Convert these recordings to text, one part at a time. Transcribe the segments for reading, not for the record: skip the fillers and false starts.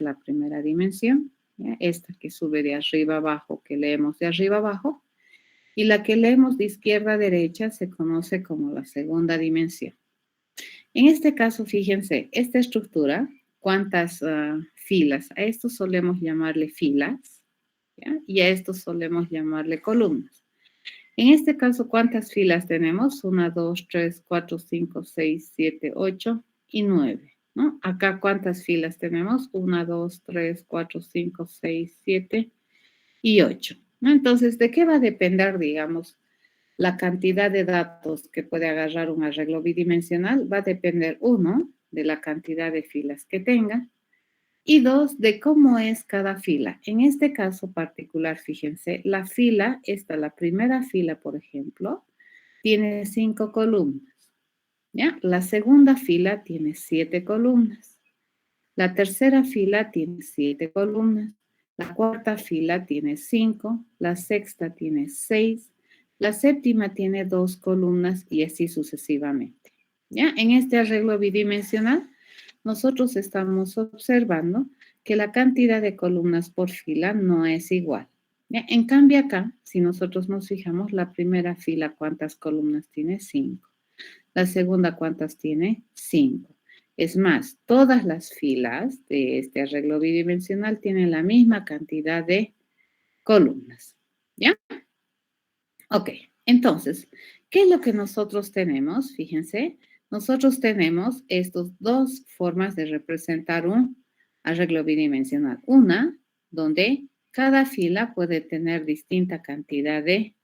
la primera dimensión, ¿ya? Esta que sube de arriba abajo, que leemos de arriba abajo, y la que leemos de izquierda a derecha se conoce como la segunda dimensión. En este caso, fíjense, esta estructura, ¿cuántas filas? A esto solemos llamarle filas, ¿ya? Y a esto solemos llamarle columnas. En este caso, ¿cuántas filas tenemos? 1, 2, 3, 4, 5, 6, 7, 8 y 9, ¿no? Acá, ¿cuántas filas tenemos? 1, 2, 3, 4, 5, 6, 7 y 8, ¿no? Entonces, ¿de qué va a depender, digamos, la cantidad de datos que puede agarrar un arreglo bidimensional? Va a depender, uno, de la cantidad de filas que tenga, y dos, de cómo es cada fila. En este caso particular, fíjense, la fila, la primera fila, por ejemplo, tiene 5 columnas, ¿ya? La segunda fila tiene 7 columnas. La tercera fila tiene 7 columnas. La cuarta fila tiene 5. La sexta tiene 6. La séptima tiene 2 columnas y así sucesivamente, ¿ya? En este arreglo bidimensional, nosotros estamos observando que la cantidad de columnas por fila no es igual, ¿ya? En cambio acá, si nosotros nos fijamos, la primera fila, ¿cuántas columnas tiene? 5. La segunda, ¿cuántas tiene? 5. Es más, todas las filas de este arreglo bidimensional tienen la misma cantidad de columnas, ¿ya? Ok, entonces, ¿qué es lo que nosotros tenemos? Fíjense, nosotros tenemos estas dos formas de representar un arreglo bidimensional. Una, donde cada fila puede tener distinta cantidad de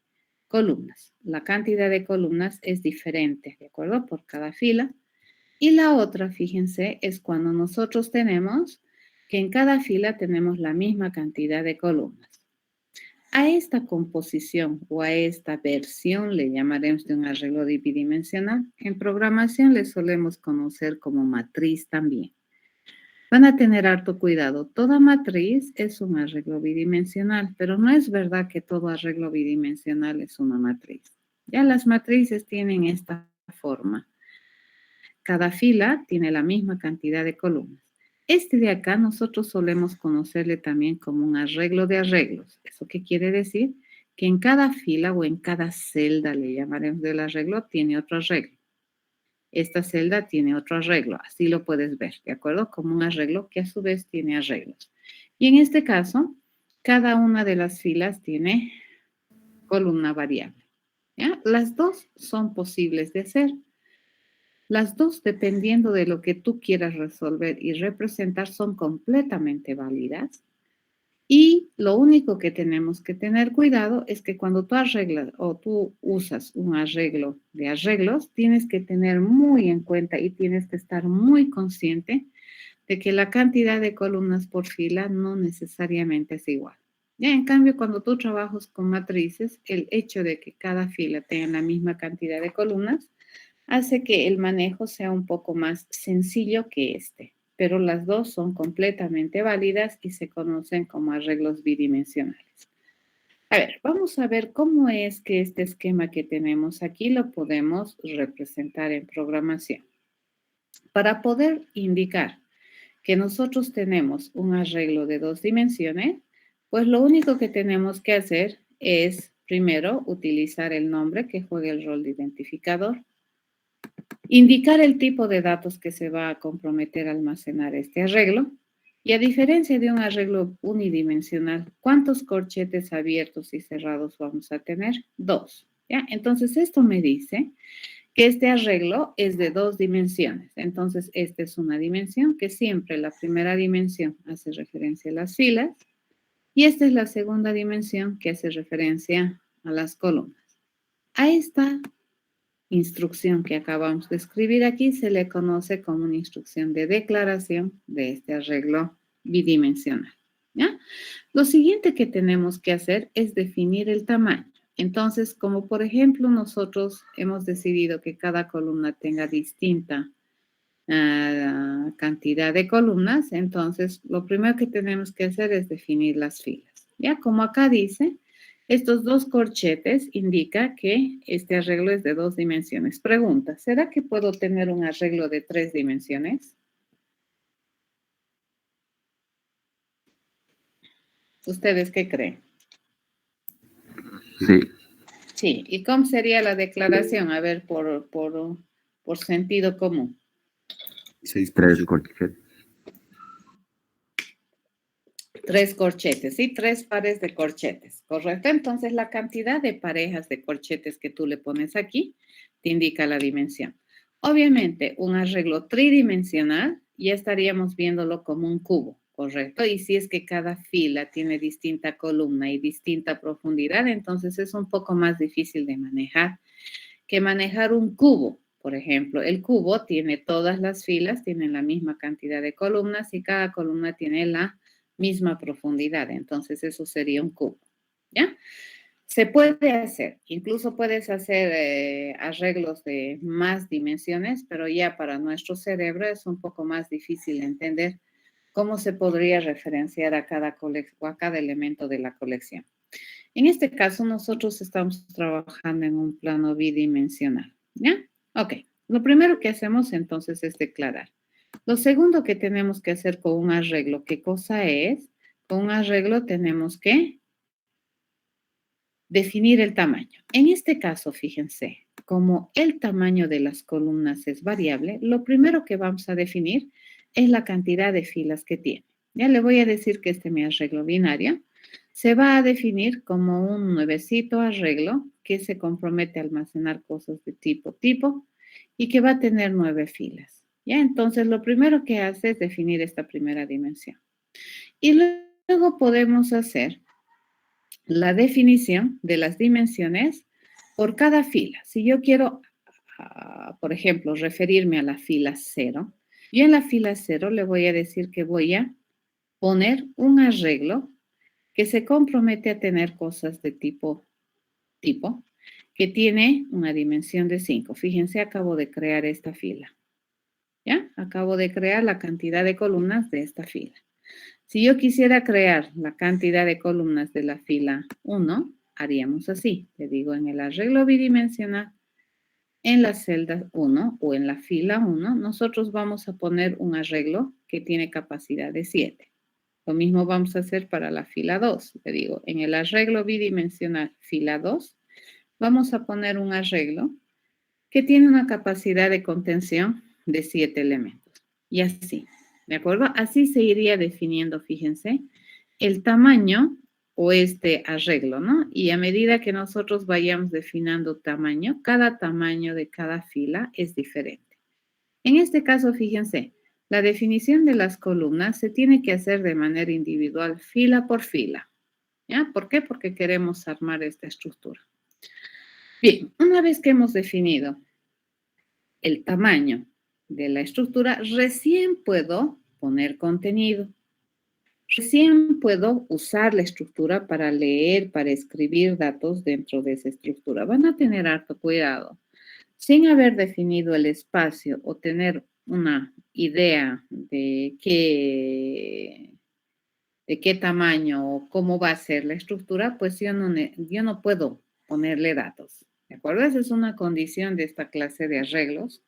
columnas. La cantidad de columnas es diferente, ¿de acuerdo? Por cada fila. Y la otra, fíjense, es cuando nosotros tenemos que en cada fila tenemos la misma cantidad de columnas. A esta composición o a esta versión le llamaremos de un arreglo bidimensional. En programación le solemos conocer como matriz también. Van a tener harto cuidado. Toda matriz es un arreglo bidimensional, pero no es verdad que todo arreglo bidimensional es una matriz. Ya las matrices tienen esta forma. Cada fila tiene la misma cantidad de columnas. Este de acá nosotros solemos conocerle también como un arreglo de arreglos. ¿Eso qué quiere decir? Que en cada fila o en cada celda, le llamaremos del arreglo, tiene otro arreglo. Esta celda tiene otro arreglo, así lo puedes ver, ¿de acuerdo? Como un arreglo que a su vez tiene arreglos. Y en este caso, cada una de las filas tiene columna variable, ¿ya? Las dos son posibles de hacer. Las dos, dependiendo de lo que tú quieras resolver y representar, son completamente válidas. Y lo único que tenemos que tener cuidado es que cuando tú arreglas o tú usas un arreglo de arreglos, tienes que tener muy en cuenta y tienes que estar muy consciente de que la cantidad de columnas por fila no necesariamente es igual. Ya en cambio, cuando tú trabajas con matrices, el hecho de que cada fila tenga la misma cantidad de columnas hace que el manejo sea un poco más sencillo que este, pero las dos son completamente válidas y se conocen como arreglos bidimensionales. A ver, vamos a ver cómo es que este esquema que tenemos aquí lo podemos representar en programación. Para poder indicar que nosotros tenemos un arreglo de 2 dimensiones, pues lo único que tenemos que hacer es, primero, utilizar el nombre que juega el rol de identificador, indicar el tipo de datos que se va a comprometer a almacenar este arreglo, y a diferencia de un arreglo unidimensional, ¿cuántos corchetes abiertos y cerrados vamos a tener? 2, ¿ya? Entonces, esto me dice que este arreglo es de 2 dimensiones. Entonces, esta es una dimensión que siempre la primera dimensión hace referencia a las filas y esta es la segunda dimensión que hace referencia a las columnas. A esta instrucción que acabamos de escribir aquí se le conoce como una instrucción de declaración de este arreglo bidimensional, ¿ya? Lo siguiente que tenemos que hacer es definir el tamaño. Entonces, como por ejemplo nosotros hemos decidido que cada columna tenga distinta cantidad de columnas, entonces lo primero que tenemos que hacer es definir las filas. Ya como acá dice, estos 2 corchetes indica que este arreglo es de 2 dimensiones. Pregunta, ¿será que puedo tener un arreglo de 3 dimensiones? ¿Ustedes qué creen? Sí. Sí. ¿Y cómo sería la declaración? A ver, por sentido común. 6 pares de corchetes. 3 corchetes, ¿sí? 3 pares de corchetes, ¿correcto? Entonces, la cantidad de parejas de corchetes que tú le pones aquí te indica la dimensión. Obviamente, un arreglo tridimensional ya estaríamos viéndolo como un cubo, ¿correcto? Y si es que cada fila tiene distinta columna y distinta profundidad, entonces es un poco más difícil de manejar que manejar un cubo. Por ejemplo, el cubo tiene todas las filas, tienen la misma cantidad de columnas y cada columna tiene la misma profundidad. Entonces, eso sería un cubo. ¿Ya? Se puede hacer, incluso puedes hacer arreglos de más dimensiones, pero ya para nuestro cerebro es un poco más difícil entender cómo se podría referenciar a cada elemento de la colección. En este caso, nosotros estamos trabajando en un plano bidimensional, ¿ya? Ok, lo primero que hacemos entonces es declarar. Lo segundo que tenemos que hacer con un arreglo, ¿qué cosa es? Con un arreglo tenemos que definir el tamaño. En este caso, fíjense, como el tamaño de las columnas es variable, lo primero que vamos a definir es la cantidad de filas que tiene. Ya le voy a decir que este es mi arreglo binario. Se va a definir como un nuevecito arreglo que se compromete a almacenar cosas de tipo y que va a tener 9 filas. Ya, entonces lo primero que hace es definir esta primera dimensión. Y luego podemos hacer la definición de las dimensiones por cada fila. Si yo quiero, por ejemplo, referirme a la fila 0, yo en la fila 0 le voy a decir que voy a poner un arreglo que se compromete a tener cosas de tipo, que tiene una dimensión de 5. Fíjense, acabo de crear esta fila. ¿Ya? Acabo de crear la cantidad de columnas de esta fila. Si yo quisiera crear la cantidad de columnas de la fila 1, haríamos así. Le digo en el arreglo bidimensional, en la celda 1 o en la fila 1, nosotros vamos a poner un arreglo que tiene capacidad de 7. Lo mismo vamos a hacer para la fila 2. Le digo, en el arreglo bidimensional fila 2, vamos a poner un arreglo que tiene una capacidad de contención de 7 elementos. Y así, ¿de acuerdo? Así se iría definiendo, fíjense, el tamaño o este arreglo, ¿no? Y a medida que nosotros vayamos definiendo tamaño, cada tamaño de cada fila es diferente. En este caso, fíjense, la definición de las columnas se tiene que hacer de manera individual, fila por fila. ¿Ya? ¿Por qué? Porque queremos armar esta estructura. Bien, una vez que hemos definido el tamaño de la estructura, recién puedo poner contenido. Recién puedo usar la estructura para leer, para escribir datos dentro de esa estructura. Van a tener harto cuidado. Sin haber definido el espacio o tener una idea de qué tamaño o cómo va a ser la estructura, pues yo no puedo ponerle datos. ¿De acuerdo? Esa es una condición de esta clase de arreglos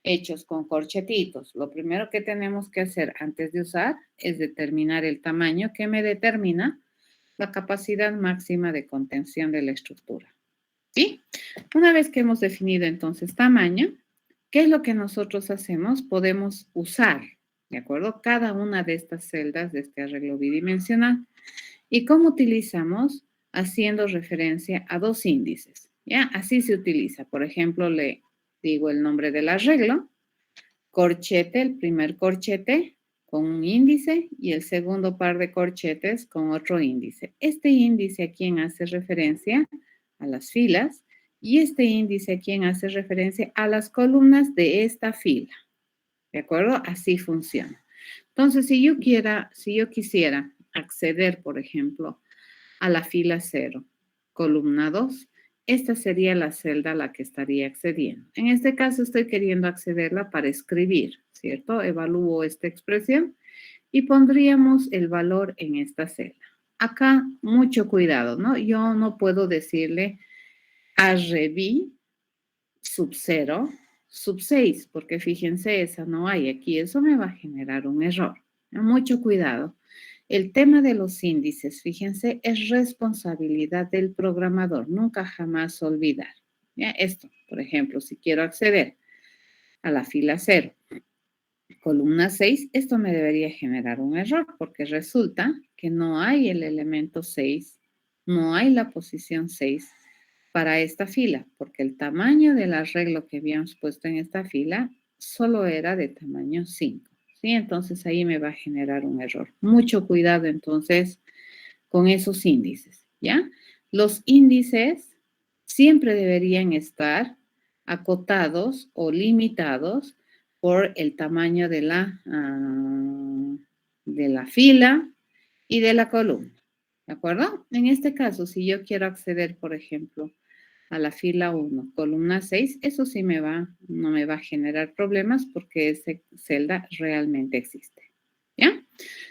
hechos con corchetitos. Lo primero que tenemos que hacer antes de usar es determinar el tamaño que me determina la capacidad máxima de contención de la estructura. ¿Sí? Una vez que hemos definido entonces tamaño, ¿qué es lo que nosotros hacemos? Podemos usar, ¿de acuerdo? Cada una de estas celdas de este arreglo bidimensional. ¿Y cómo utilizamos? Haciendo referencia a dos índices, ¿ya? Así se utiliza. Por ejemplo, le digo el nombre del arreglo, corchete, el primer corchete con un índice y el segundo par de corchetes con otro índice. Este índice a quien hace referencia a las filas y este índice a quien hace referencia a las columnas de esta fila. ¿De acuerdo? Así funciona. Entonces, si yo quisiera acceder, por ejemplo, a la fila 0, columna 2, esta sería la celda a la que estaría accediendo. En este caso estoy queriendo accederla para escribir, ¿cierto? Evalúo esta expresión y pondríamos el valor en esta celda. Acá, mucho cuidado, ¿no? Yo no puedo decirle arrebi sub 0, sub 6, porque fíjense, esa no hay aquí. Eso me va a generar un error. Mucho cuidado. El tema de los índices, fíjense, es responsabilidad del programador, nunca jamás olvidar. ¿Ya? Esto, por ejemplo, si quiero acceder a la fila 0, columna 6, esto me debería generar un error porque resulta que no hay el elemento 6, no hay la posición 6 para esta fila, porque el tamaño del arreglo que habíamos puesto en esta fila solo era de tamaño 5. ¿Sí? Entonces ahí me va a generar un error. Mucho cuidado entonces con esos índices, ¿ya? Los índices siempre deberían estar acotados o limitados por el tamaño de la fila y de la columna, ¿de acuerdo? En este caso, si yo quiero acceder, por ejemplo, a la fila 1, columna 6, eso sí no me va a generar problemas porque esa celda realmente existe, ¿ya?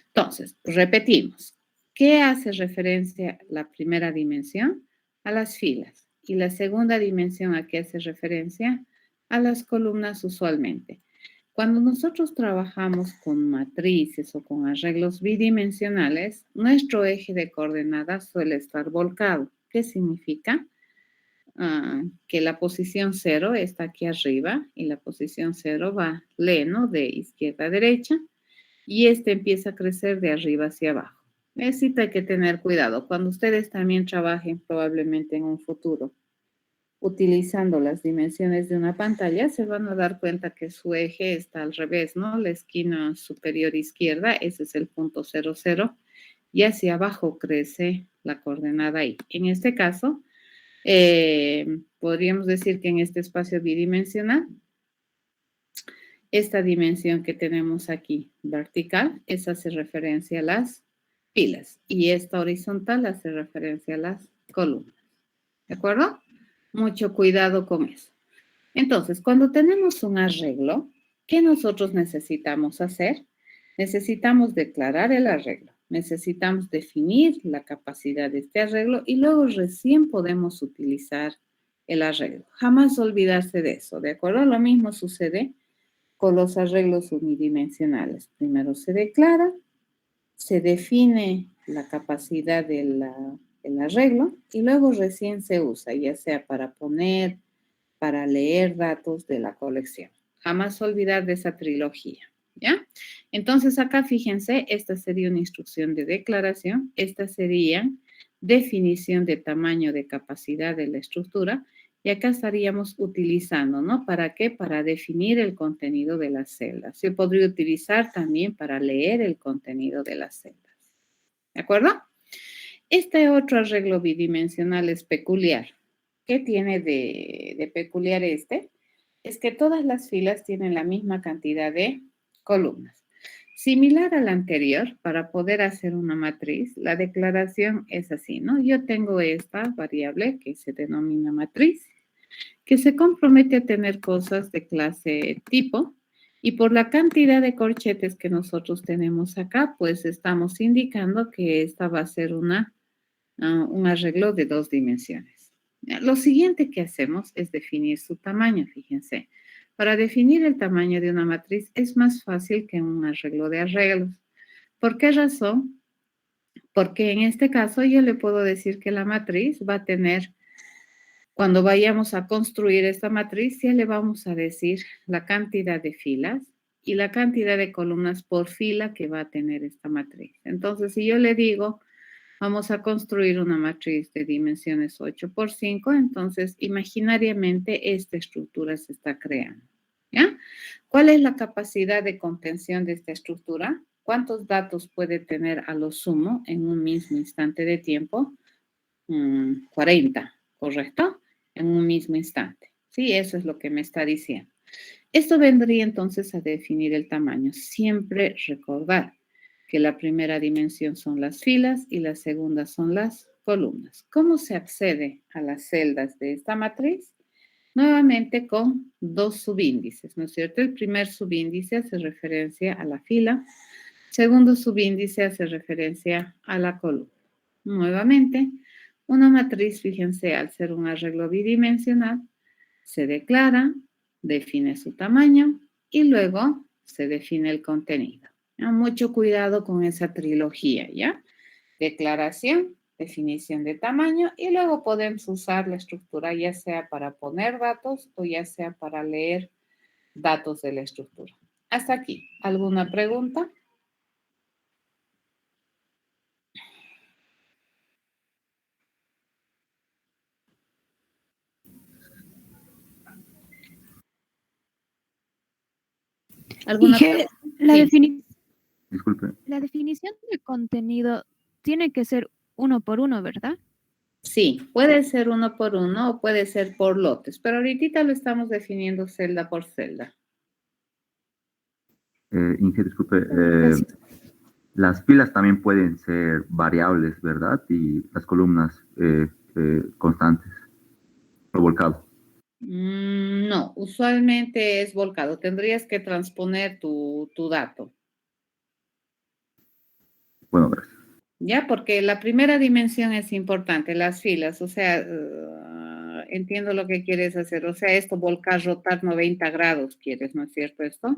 Entonces, repetimos. ¿Qué hace referencia la primera dimensión? A las filas. Y la segunda dimensión, ¿a qué hace referencia? A las columnas usualmente. Cuando nosotros trabajamos con matrices o con arreglos bidimensionales, nuestro eje de coordenadas suele estar volcado. ¿Qué significa? Que la posición 0 está aquí arriba y la posición 0 va leno de izquierda a derecha y este empieza a crecer de arriba hacia abajo. Necesita que tener cuidado. Cuando ustedes también trabajen probablemente en un futuro utilizando las dimensiones de una pantalla, se van a dar cuenta que su eje está al revés, ¿no? La esquina superior izquierda, ese es el punto 00, y hacia abajo crece la coordenada y. En este caso, podríamos decir que en este espacio bidimensional, esta dimensión que tenemos aquí, vertical, esa hace referencia a las filas y esta horizontal hace referencia a las columnas. ¿De acuerdo? Mucho cuidado con eso. Entonces, cuando tenemos un arreglo, ¿qué nosotros necesitamos hacer? Necesitamos declarar el arreglo, necesitamos definir la capacidad de este arreglo y luego recién podemos utilizar el arreglo. Jamás olvidarse de eso, ¿de acuerdo? Lo mismo sucede con los arreglos unidimensionales. Primero se declara, se define la capacidad del arreglo y luego recién se usa, ya sea para poner, para leer datos de la colección. Jamás olvidar de esa trilogía, ¿ya? Entonces acá fíjense, esta sería una instrucción de declaración, esta sería definición de tamaño de capacidad de la estructura y acá estaríamos utilizando, ¿no? ¿Para qué? Para definir el contenido de las celdas. Se podría utilizar también para leer el contenido de las celdas. ¿De acuerdo? Este otro arreglo bidimensional es peculiar. ¿Qué tiene de peculiar este? Es que todas las filas tienen la misma cantidad de columnas. Similar al anterior, para poder hacer una matriz, la declaración es así, ¿no? Yo tengo esta variable que se denomina matriz, que se compromete a tener cosas de clase tipo, y por la cantidad de corchetes que nosotros tenemos acá, pues estamos indicando que esta va a ser un arreglo de 2 dimensiones. Lo siguiente que hacemos es definir su tamaño, fíjense. Para definir el tamaño de una matriz es más fácil que un arreglo de arreglos. ¿Por qué razón? Porque en este caso yo le puedo decir que la matriz va a tener, cuando vayamos a construir esta matriz, ya le vamos a decir la cantidad de filas y la cantidad de columnas por fila que va a tener esta matriz. Entonces, si yo le digo, vamos a construir una matriz de dimensiones 8 por 5, entonces imaginariamente esta estructura se está creando, ¿ya? ¿Cuál es la capacidad de contención de esta estructura? ¿Cuántos datos puede tener a lo sumo en un mismo instante de tiempo? 40, ¿correcto? En un mismo instante. Sí, eso es lo que me está diciendo. Esto vendría entonces a definir el tamaño. Siempre recordar que la primera dimensión son las filas y la segunda son las columnas. ¿Cómo se accede a las celdas de esta matriz? Nuevamente con 2 subíndices, ¿no es cierto? El primer subíndice hace referencia a la fila, segundo subíndice hace referencia a la columna. Nuevamente, una matriz, fíjense, al ser un arreglo bidimensional, se declara, define su tamaño y luego se define el contenido. Mucho cuidado con esa trilogía, ¿ya? Declaración, definición de tamaño y luego podemos usar la estructura ya sea para poner datos o ya sea para leer datos de la estructura. Hasta aquí. ¿Alguna pregunta? ¿Alguna Dije, pregunta? Disculpe. la definición de contenido tiene que ser uno por uno, ¿verdad? Sí, puede ser uno por uno o puede ser por lotes, pero ahorita lo estamos definiendo celda por celda. Inge, disculpe. Gracias. Las filas también pueden ser variables, ¿verdad? Y las columnas constantes o volcado. No, usualmente es volcado. Tendrías que transponer tu dato. Bueno, gracias. ¿Ya? Porque la primera dimensión es importante, las filas. O sea, entiendo lo que quieres hacer. O sea, esto volcar, rotar 90 grados, ¿quieres, no es cierto esto?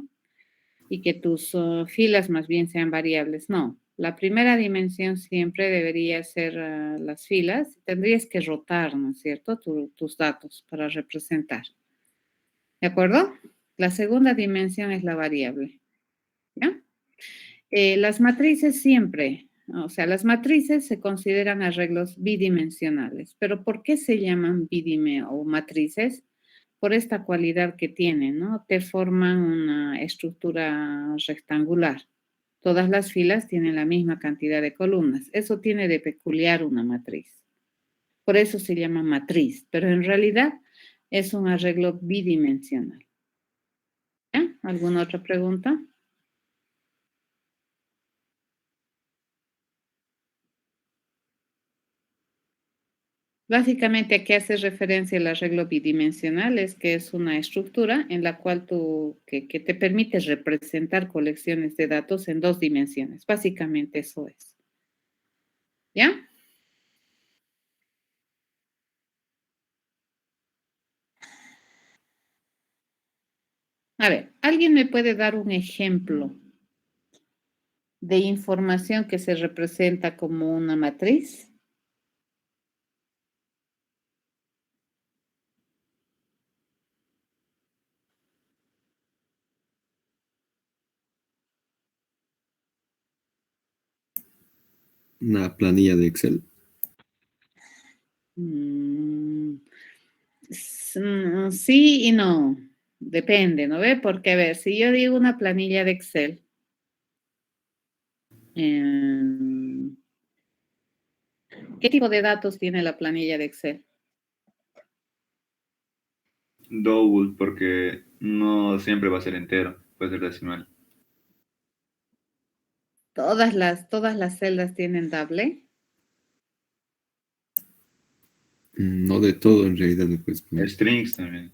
Y que tus filas más bien sean variables. No, la primera dimensión siempre debería ser las filas. Tendrías que rotar, ¿no es cierto? Tus datos para representar. ¿De acuerdo? La segunda dimensión es la variable. ¿Ya? Las matrices siempre, o sea, las matrices se consideran arreglos bidimensionales. ¿Pero por qué se llaman o matrices? Por esta cualidad que tienen, ¿no? Te forman una estructura rectangular. Todas las filas tienen la misma cantidad de columnas. Eso tiene de peculiar una matriz. Por eso se llama matriz, pero en realidad es un arreglo bidimensional. ¿Ya? ¿Alguna otra pregunta? Básicamente, ¿a qué hace referencia el arreglo bidimensional? Es que es una estructura en la cual que te permite representar colecciones de datos en dos dimensiones. Básicamente eso es. ¿Ya? A ver, ¿alguien me puede dar un ejemplo de información que se representa como una matriz? Una planilla de Excel. Sí y no. Depende, ¿no ve? Porque, a ver, si yo digo una planilla de Excel, ¿qué tipo de datos tiene la planilla de Excel? Double, porque no siempre va a ser entero, puede ser decimal. Todas las celdas tienen doble. No de todo, en realidad, me puedes poner. Strings también.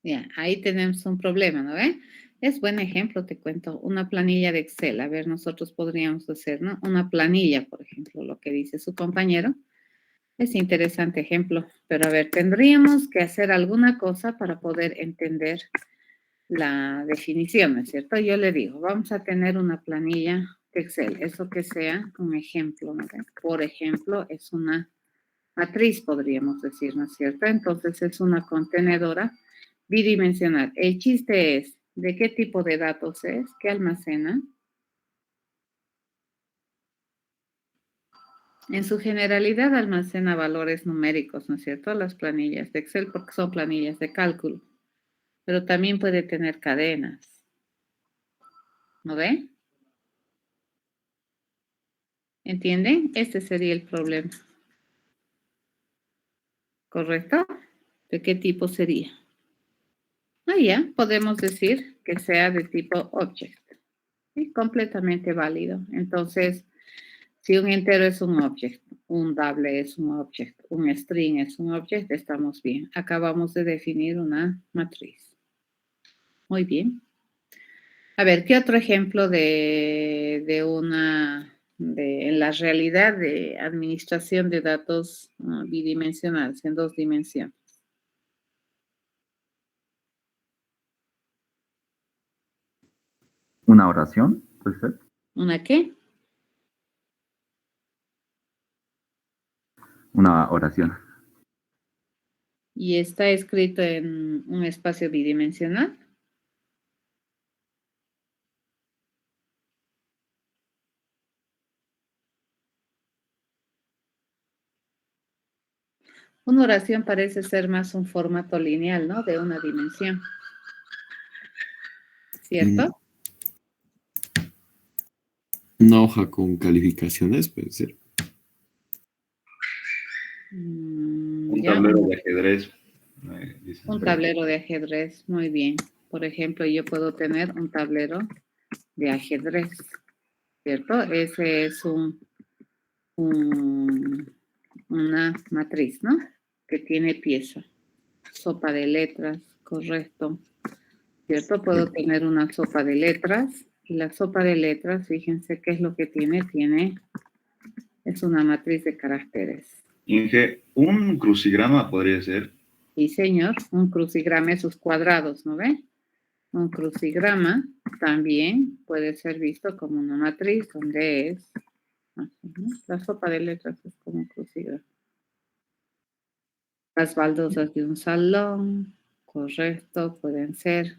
Ya, ahí tenemos un problema, ¿no ve? Es buen ejemplo, te cuento, una planilla de Excel. A ver, nosotros podríamos hacer, ¿no? Una planilla, por ejemplo, lo que dice su compañero. Es interesante ejemplo, pero a ver, tendríamos que hacer alguna cosa para poder entender la definición, ¿no es cierto? Yo le digo, vamos a tener una planilla de Excel, eso que sea un ejemplo, ¿no? Por ejemplo, es una matriz, podríamos decir, ¿no es cierto? Entonces es una contenedora bidimensional. El chiste es, ¿de qué tipo de datos es? ¿Qué almacena? En su generalidad almacena valores numéricos, ¿no es cierto? Las planillas de Excel porque son planillas de cálculo, pero también puede tener cadenas, ¿no ve? ¿Entienden? Este sería el problema. ¿Correcto? ¿De qué tipo sería? Ya, podemos decir que sea de tipo object. ¿Sí? Completamente válido. Entonces, si un entero es un object, un double es un object, un string es un object, estamos bien. Acabamos de definir una matriz. Muy bien. A ver, ¿qué otro ejemplo en la realidad de administración de datos bidimensionales, en dos dimensiones? Una oración, puede ser. ¿Una qué? Una oración. Y está escrito en un espacio bidimensional. Una oración parece ser más un formato lineal, ¿no? De una dimensión. ¿Cierto? Una hoja con calificaciones, puede ser. Un Ya, tablero de ajedrez. Dicen. un tablero de ajedrez, muy bien. Por ejemplo, yo puedo tener un tablero de ajedrez, ¿cierto? Ese es una matriz, ¿no? Que tiene pieza. Sopa de letras, correcto. ¿Cierto? Puedo tener una sopa de letras. Y la sopa de letras, fíjense qué es lo que tiene. Es una matriz de caracteres. Inge, un crucigrama podría ser. Sí, señor, un crucigrama, esos cuadrados, ¿no ve? Un crucigrama también puede ser visto como una matriz donde es, la sopa de letras es como un crucigrama. Las baldosas de un salón, correcto, pueden ser,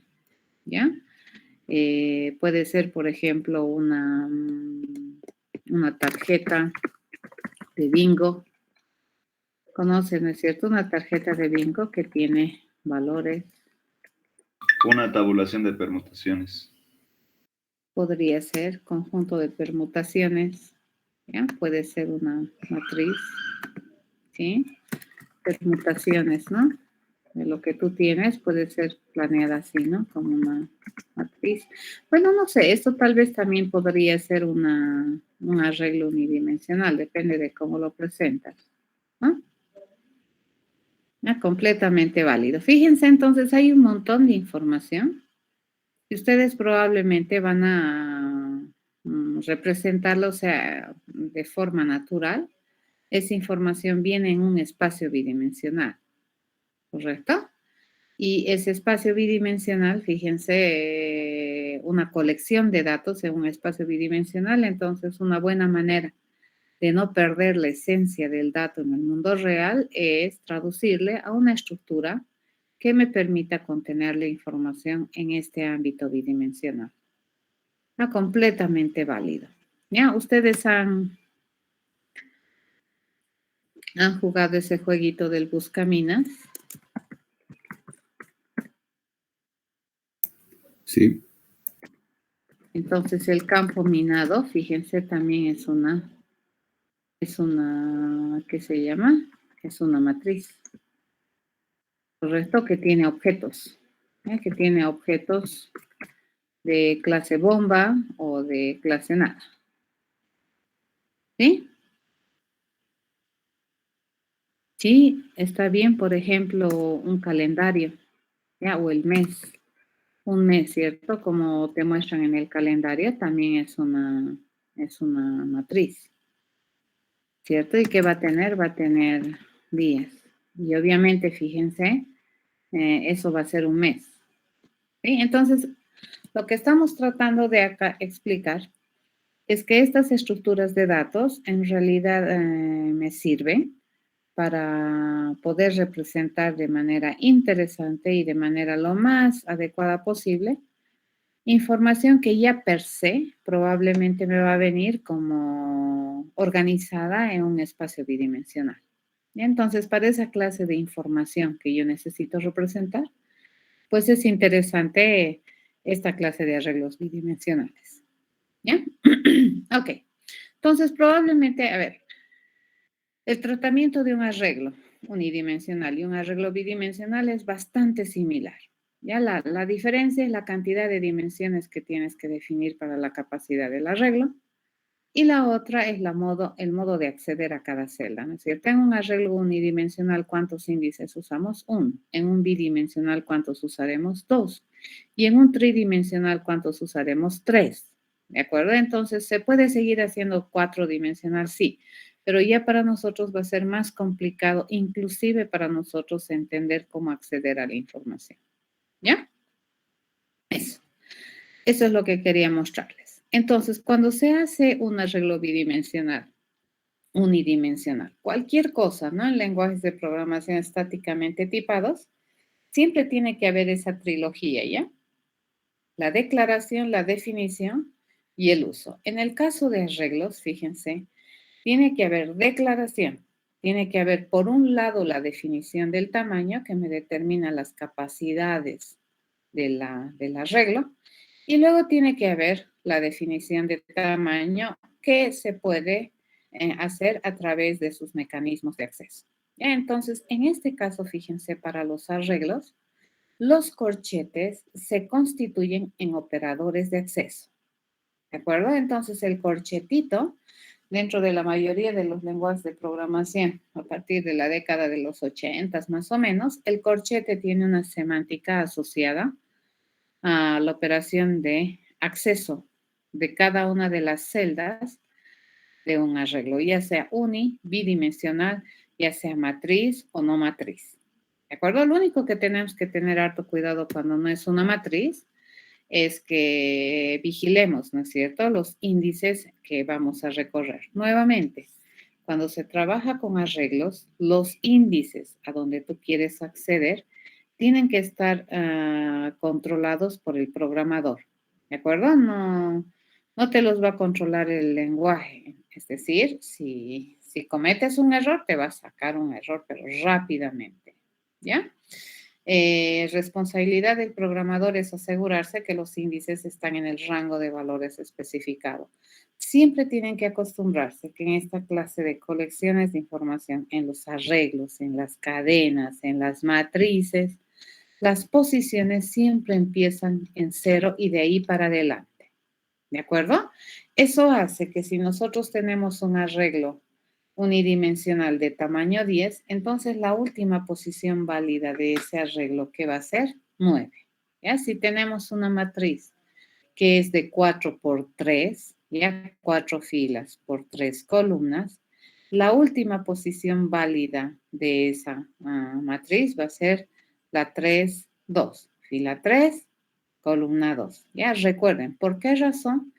¿ya? Puede ser, por ejemplo, una tarjeta de bingo. ¿Conocen, no es cierto? Una tarjeta de bingo que tiene valores. Una tabulación de permutaciones. Podría ser conjunto de permutaciones, ¿ya? Puede ser una matriz, ¿sí? Permutaciones, ¿no? De lo que tú tienes puede ser planeada así, ¿no? Como una matriz. Bueno, no sé, esto tal vez también podría ser un arreglo unidimensional, depende de cómo lo presentas, ¿no? Completamente válido. Fíjense, entonces hay un montón de información y ustedes probablemente van a representarlo, o sea, de forma natural. Esa información viene en un espacio bidimensional, ¿correcto? Y ese espacio bidimensional, fíjense, una colección de datos en un espacio bidimensional, entonces una buena manera de no perder la esencia del dato en el mundo real es traducirle a una estructura que me permita contener la información en este ámbito bidimensional. Está completamente válido. ¿Ya? Ustedes han jugado ese jueguito del Buscaminas. Sí. Entonces el campo minado, fíjense, también es una, ¿qué se llama? Es una matriz. Correcto, que tiene objetos, que tiene objetos de clase bomba o de clase nada. ¿Sí? Sí, está bien, por ejemplo, un calendario, ¿ya? O el mes. Un mes, ¿cierto? Como te muestran en el calendario, también es una matriz, ¿cierto? ¿Y qué va a tener? Va a tener días. Y obviamente, fíjense, eso va a ser un mes. ¿Sí? Entonces, lo que estamos tratando de acá explicar es que estas estructuras de datos en realidad me sirven para poder representar de manera interesante y de manera lo más adecuada posible información que ya per se probablemente me va a venir como organizada en un espacio bidimensional. Y entonces, para esa clase de información que yo necesito representar, pues es interesante esta clase de arreglos bidimensionales. ¿Ya? Ok. Entonces, probablemente, a ver, el tratamiento de un arreglo unidimensional y un arreglo bidimensional es bastante similar. Ya la diferencia es la cantidad de dimensiones que tienes que definir para la capacidad del arreglo y la otra es el modo de acceder a cada celda, ¿no es cierto? En un arreglo unidimensional, ¿cuántos índices usamos? 1. En un bidimensional, ¿cuántos usaremos? 2. Y en un tridimensional, ¿cuántos usaremos? 3. ¿De acuerdo? Entonces, ¿se puede seguir haciendo 4-dimensional? Sí, pero ya para nosotros va a ser más complicado, inclusive para nosotros entender cómo acceder a la información. ¿Ya? Eso. Eso es lo que quería mostrarles. Entonces, cuando se hace un arreglo bidimensional, unidimensional, cualquier cosa, ¿no? En lenguajes de programación estáticamente tipados, siempre tiene que haber esa trilogía, ¿ya? La declaración, la definición y el uso. En el caso de arreglos, fíjense, tiene que haber declaración. Tiene que haber, por un lado, la definición del tamaño que me determina las capacidades del arreglo. Y luego tiene que haber la definición de tamaño que se puede hacer a través de sus mecanismos de acceso. Entonces, en este caso, fíjense, para los arreglos, los corchetes se constituyen en operadores de acceso. ¿De acuerdo? Entonces, el corchetito, dentro de la mayoría de los lenguajes de programación, a partir de la década de los 80 más o menos, el corchete tiene una semántica asociada a la operación de acceso de cada una de las celdas de un arreglo, ya sea bidimensional, ya sea matriz o no matriz. ¿De acuerdo? Lo único que tenemos que tener harto cuidado cuando no es una matriz es que vigilemos, ¿no es cierto?, los índices que vamos a recorrer. Nuevamente, cuando se trabaja con arreglos, los índices a donde tú quieres acceder tienen que estar controlados por el programador, ¿de acuerdo? No te los va a controlar el lenguaje. Es decir, si cometes un error, te va a sacar un error, pero rápidamente, ¿ya? Responsabilidad del programador es asegurarse que los índices están en el rango de valores especificado. Siempre tienen que acostumbrarse que en esta clase de colecciones de información, en los arreglos, en las cadenas, en las matrices, las posiciones siempre empiezan en 0 y de ahí para adelante. ¿De acuerdo? Eso hace que si nosotros tenemos un arreglo unidimensional de tamaño 10, entonces la última posición válida de ese arreglo, ¿qué va a ser? 9. ¿Ya? Si tenemos una matriz que es de 4 por 3, ¿ya? 4 filas por 3 columnas, la última posición válida de esa matriz va a ser la 3, 2. Fila 3, columna 2. ¿Ya? Recuerden, ¿por qué razón?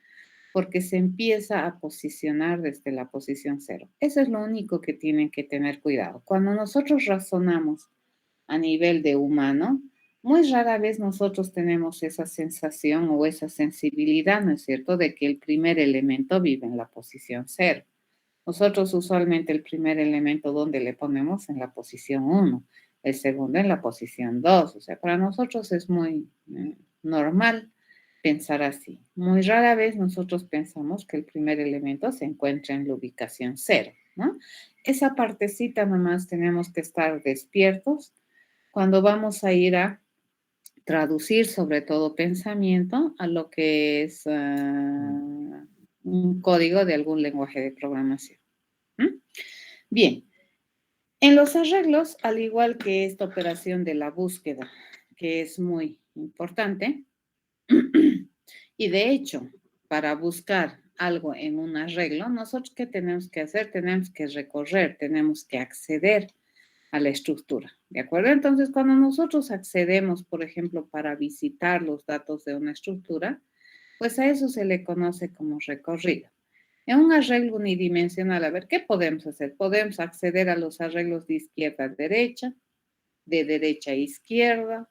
Porque se empieza a posicionar desde la posición 0. Eso es lo único que tienen que tener cuidado. Cuando nosotros razonamos a nivel de humano, muy rara vez nosotros tenemos esa sensación o esa sensibilidad, ¿no es cierto?, de que el primer elemento vive en la posición 0. Nosotros usualmente el primer elemento, ¿dónde le ponemos? En la posición 1, el segundo en la posición 2. O sea, para nosotros es muy normal pensar así. Muy rara vez nosotros pensamos que el primer elemento se encuentra en la ubicación 0, ¿no? Esa partecita nomás tenemos que estar despiertos cuando vamos a ir a traducir sobre todo pensamiento a lo que es un código de algún lenguaje de programación. Bien, en los arreglos, al igual que esta operación de la búsqueda, que es muy importante, y de hecho, para buscar algo en un arreglo, nosotros ¿qué tenemos que hacer? Tenemos que recorrer, tenemos que acceder a la estructura, ¿de acuerdo? Entonces, cuando nosotros accedemos, por ejemplo, para visitar los datos de una estructura, pues a eso se le conoce como recorrido. En un arreglo unidimensional, a ver, ¿qué podemos hacer? Podemos acceder a los arreglos de izquierda a derecha, de derecha a izquierda,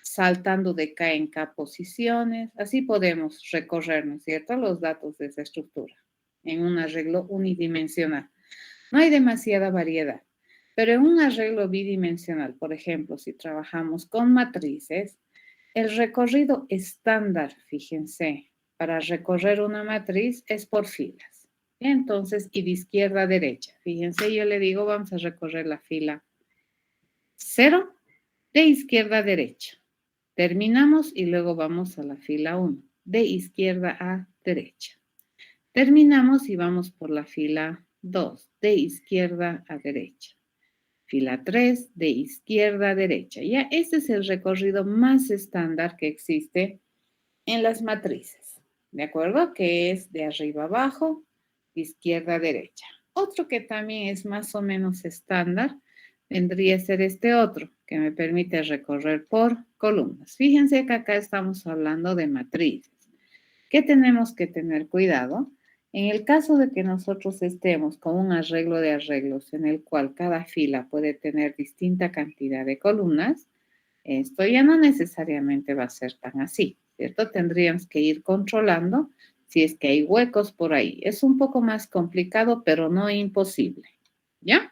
saltando de K en K posiciones. Así podemos recorrer, ¿no es cierto?, los datos de esa estructura en un arreglo unidimensional. No hay demasiada variedad, pero en un arreglo bidimensional, por ejemplo, si trabajamos con matrices, el recorrido estándar, fíjense, para recorrer una matriz es por filas. Entonces, y de izquierda a derecha. Fíjense, yo le digo, vamos a recorrer la fila 0 de izquierda a derecha. Terminamos y luego vamos a la fila 1, de izquierda a derecha. Terminamos y vamos por la fila 2, de izquierda a derecha. Fila 3, de izquierda a derecha. Ya, este es el recorrido más estándar que existe en las matrices, ¿de acuerdo? Que es de arriba abajo, de izquierda a derecha. Otro que también es más o menos estándar vendría a ser este otro, que me permite recorrer por columnas. Fíjense que acá estamos hablando de matrices. ¿Qué tenemos que tener cuidado? En el caso de que nosotros estemos con un arreglo de arreglos en el cual cada fila puede tener distinta cantidad de columnas, esto ya no necesariamente va a ser tan así, ¿cierto? Tendríamos que ir controlando si es que hay huecos por ahí. Es un poco más complicado, pero no imposible, ¿ya?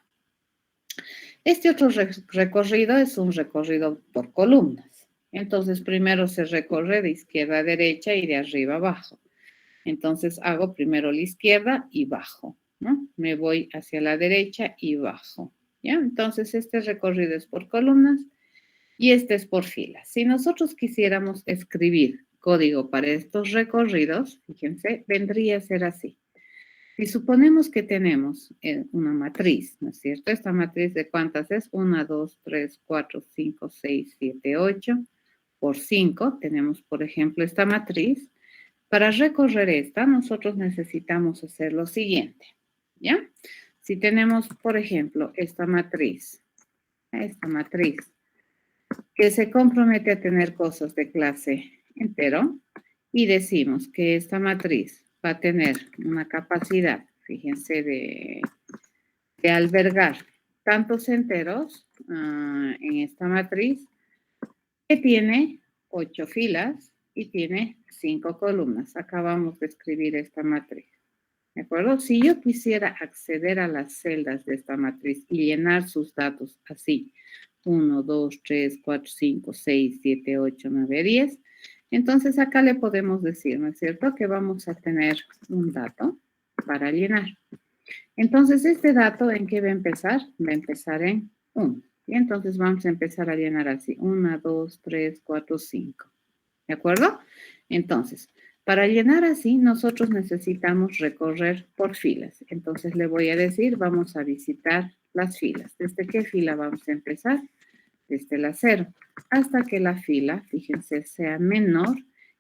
Este otro recorrido es un recorrido por columnas. Entonces, primero se recorre de izquierda a derecha y de arriba a abajo. Entonces, hago primero la izquierda y bajo, ¿no? Me voy hacia la derecha y bajo, ¿ya? Entonces, este recorrido es por columnas y este es por filas. Si nosotros quisiéramos escribir código para estos recorridos, fíjense, vendría a ser así. Si suponemos que tenemos una matriz, ¿no es cierto? Esta matriz ¿de cuántas es? 1, 2, 3, 4, 5, 6, 7, 8. Por 5 tenemos, por ejemplo, esta matriz. Para recorrer esta, nosotros necesitamos hacer lo siguiente, ¿ya? Si tenemos, por ejemplo, esta matriz, que se compromete a tener cosas de clase entero, y decimos que esta matriz va a tener una capacidad, fíjense, de albergar tantos enteros en esta matriz, que tiene 8 filas y tiene 5 columnas. Acabamos de escribir esta matriz, ¿de acuerdo? Si yo quisiera acceder a las celdas de esta matriz y llenar sus datos así, 1, 2, 3, 4, 5, 6, 7, 8, 9, 10, entonces acá le podemos decir, ¿no es cierto?, que vamos a tener un dato para llenar. Entonces, este dato, ¿en qué va a empezar? Va a empezar en 1. Y entonces vamos a empezar a llenar así, 1, 2, 3, 4, 5. ¿De acuerdo? Entonces, para llenar así, nosotros necesitamos recorrer por filas. Entonces, le voy a decir, vamos a visitar las filas. ¿Desde qué fila vamos a empezar? Desde la 0, hasta que la fila, fíjense, sea menor.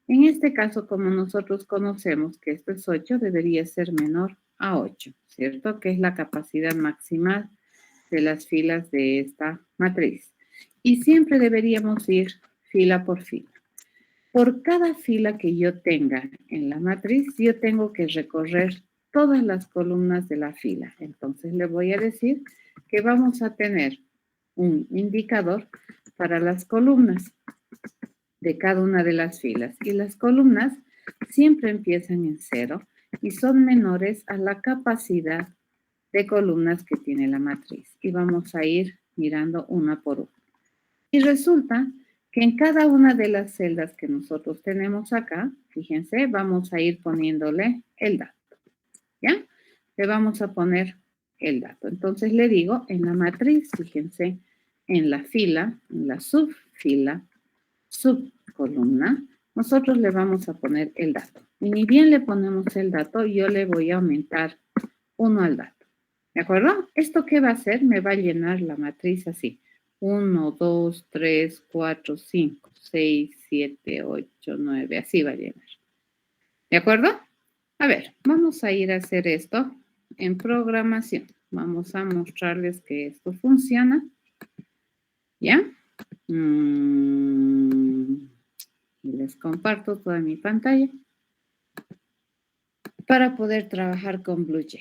En este caso, como nosotros conocemos que esto es 8, debería ser menor a 8, ¿cierto? Que es la capacidad máxima de las filas de esta matriz. Y siempre deberíamos ir fila por fila. Por cada fila que yo tenga en la matriz, yo tengo que recorrer todas las columnas de la fila. Entonces, le voy a decir que vamos a tener un indicador para las columnas de cada una de las filas. Y las columnas siempre empiezan en 0 y son menores a la capacidad de columnas que tiene la matriz. Y vamos a ir mirando una por una. Y resulta que en cada una de las celdas que nosotros tenemos acá, fíjense, vamos a ir poniéndole el dato, ¿ya? Le vamos a poner el dato. Entonces le digo, en la matriz, fíjense, en la fila, en la subfila, subcolumna, nosotros le vamos a poner el dato. Y ni bien le ponemos el dato, yo le voy a aumentar 1 al dato. ¿De acuerdo? ¿Esto qué va a hacer? Me va a llenar la matriz así. 1, 2, 3, 4, 5, 6, 7, 8, 9. Así va a llenar. ¿De acuerdo? A ver, vamos a ir a hacer esto en programación. Vamos a mostrarles que esto funciona. ¿Ya? Les comparto toda mi pantalla para poder trabajar con BlueJ.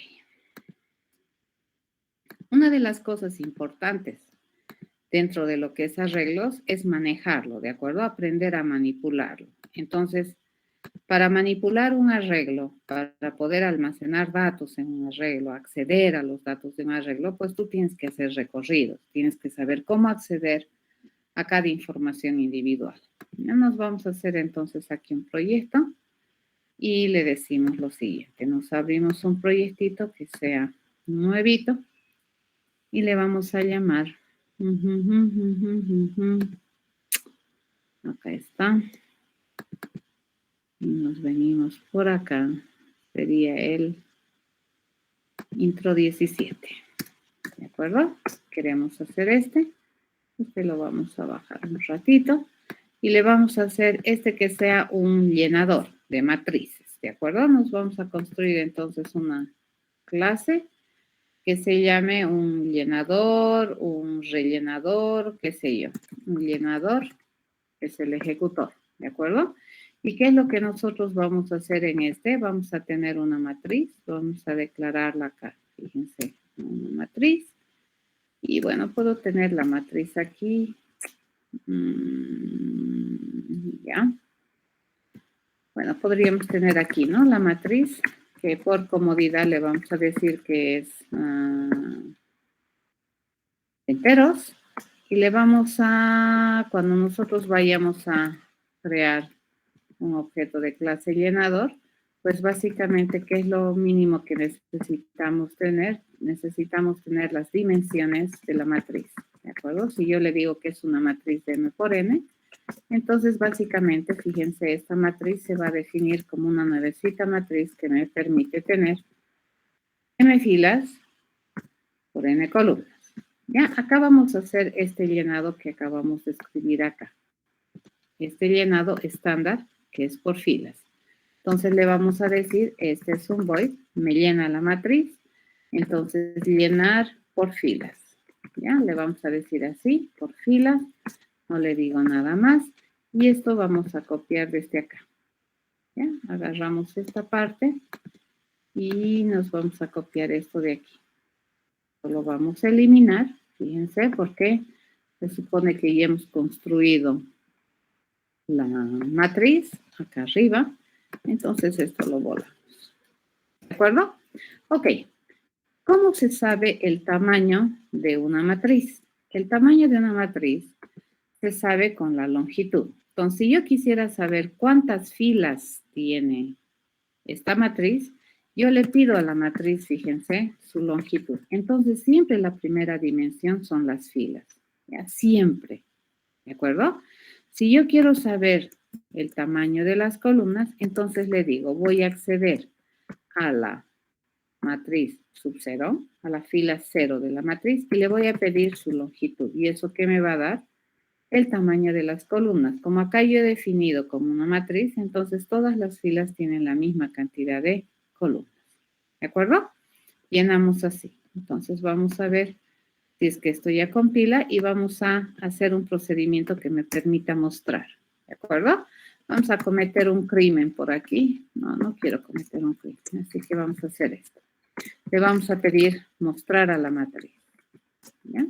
Una de las cosas importantes dentro de lo que es arreglos es manejarlo, ¿de acuerdo? Aprender a manipularlo. Entonces, para manipular un arreglo, para poder almacenar datos en un arreglo, acceder a los datos de un arreglo, pues tú tienes que hacer recorridos, tienes que saber cómo acceder a cada información individual. Ya nos vamos a hacer entonces aquí un proyecto y le decimos lo siguiente. Nos abrimos un proyectito que sea nuevito y le vamos a llamar. Acá está. Nos venimos por acá. Sería el intro 17. ¿De acuerdo? Queremos hacer este. Este lo vamos a bajar un ratito. Y le vamos a hacer este que sea un llenador de matrices. ¿De acuerdo? Nos vamos a construir entonces una clase que se llame un llenador, un rellenador, qué sé yo. Un llenador es el ejecutor. ¿De acuerdo? ¿Y qué es lo que nosotros vamos a hacer en este? Vamos a tener una matriz, vamos a declararla acá, fíjense, una matriz. Y bueno, puedo tener la matriz aquí. Ya. Bueno, podríamos tener aquí, ¿no? La matriz, que por comodidad le vamos a decir que es enteros. Y le vamos a, cuando nosotros vayamos a crear un objeto de clase llenador, pues básicamente, ¿qué es lo mínimo que necesitamos tener? Necesitamos tener las dimensiones de la matriz, ¿de acuerdo? Si yo le digo que es una matriz de m por n, entonces básicamente, fíjense, esta matriz se va a definir como una nuevecita matriz que me permite tener m filas por n columnas. Ya, acá vamos a hacer este llenado que acabamos de escribir acá. Este llenado estándar, que es por filas. Entonces le vamos a decir, este es un void, me llena la matriz, entonces llenar por filas. Ya, le vamos a decir así, por filas, no le digo nada más. Y esto vamos a copiar desde acá. Ya, agarramos esta parte y nos vamos a copiar esto de aquí. Lo vamos a eliminar, fíjense, porque se supone que ya hemos construido la matriz acá arriba, entonces esto lo volamos. ¿De acuerdo? Ok. ¿Cómo se sabe el tamaño de una matriz? El tamaño de una matriz se sabe con la longitud. Entonces, si yo quisiera saber cuántas filas tiene esta matriz, yo le pido a la matriz, fíjense, su longitud. Entonces, siempre la primera dimensión son las filas. ¿Ya? Siempre. ¿De acuerdo? Si yo quiero saber el tamaño de las columnas, entonces le digo, voy a acceder a la matriz sub 0, a la fila 0 de la matriz, y le voy a pedir su longitud. ¿Y eso qué me va a dar? El tamaño de las columnas. Como acá yo he definido como una matriz, entonces todas las filas tienen la misma cantidad de columnas. ¿De acuerdo? Llenamos así. Entonces vamos a ver si es que esto ya compila y vamos a hacer un procedimiento que me permita mostrar. ¿De acuerdo? Vamos a cometer un crimen por aquí. No quiero cometer un crimen, así que vamos a hacer esto. Le vamos a pedir mostrar a la matriz. ¿Ya?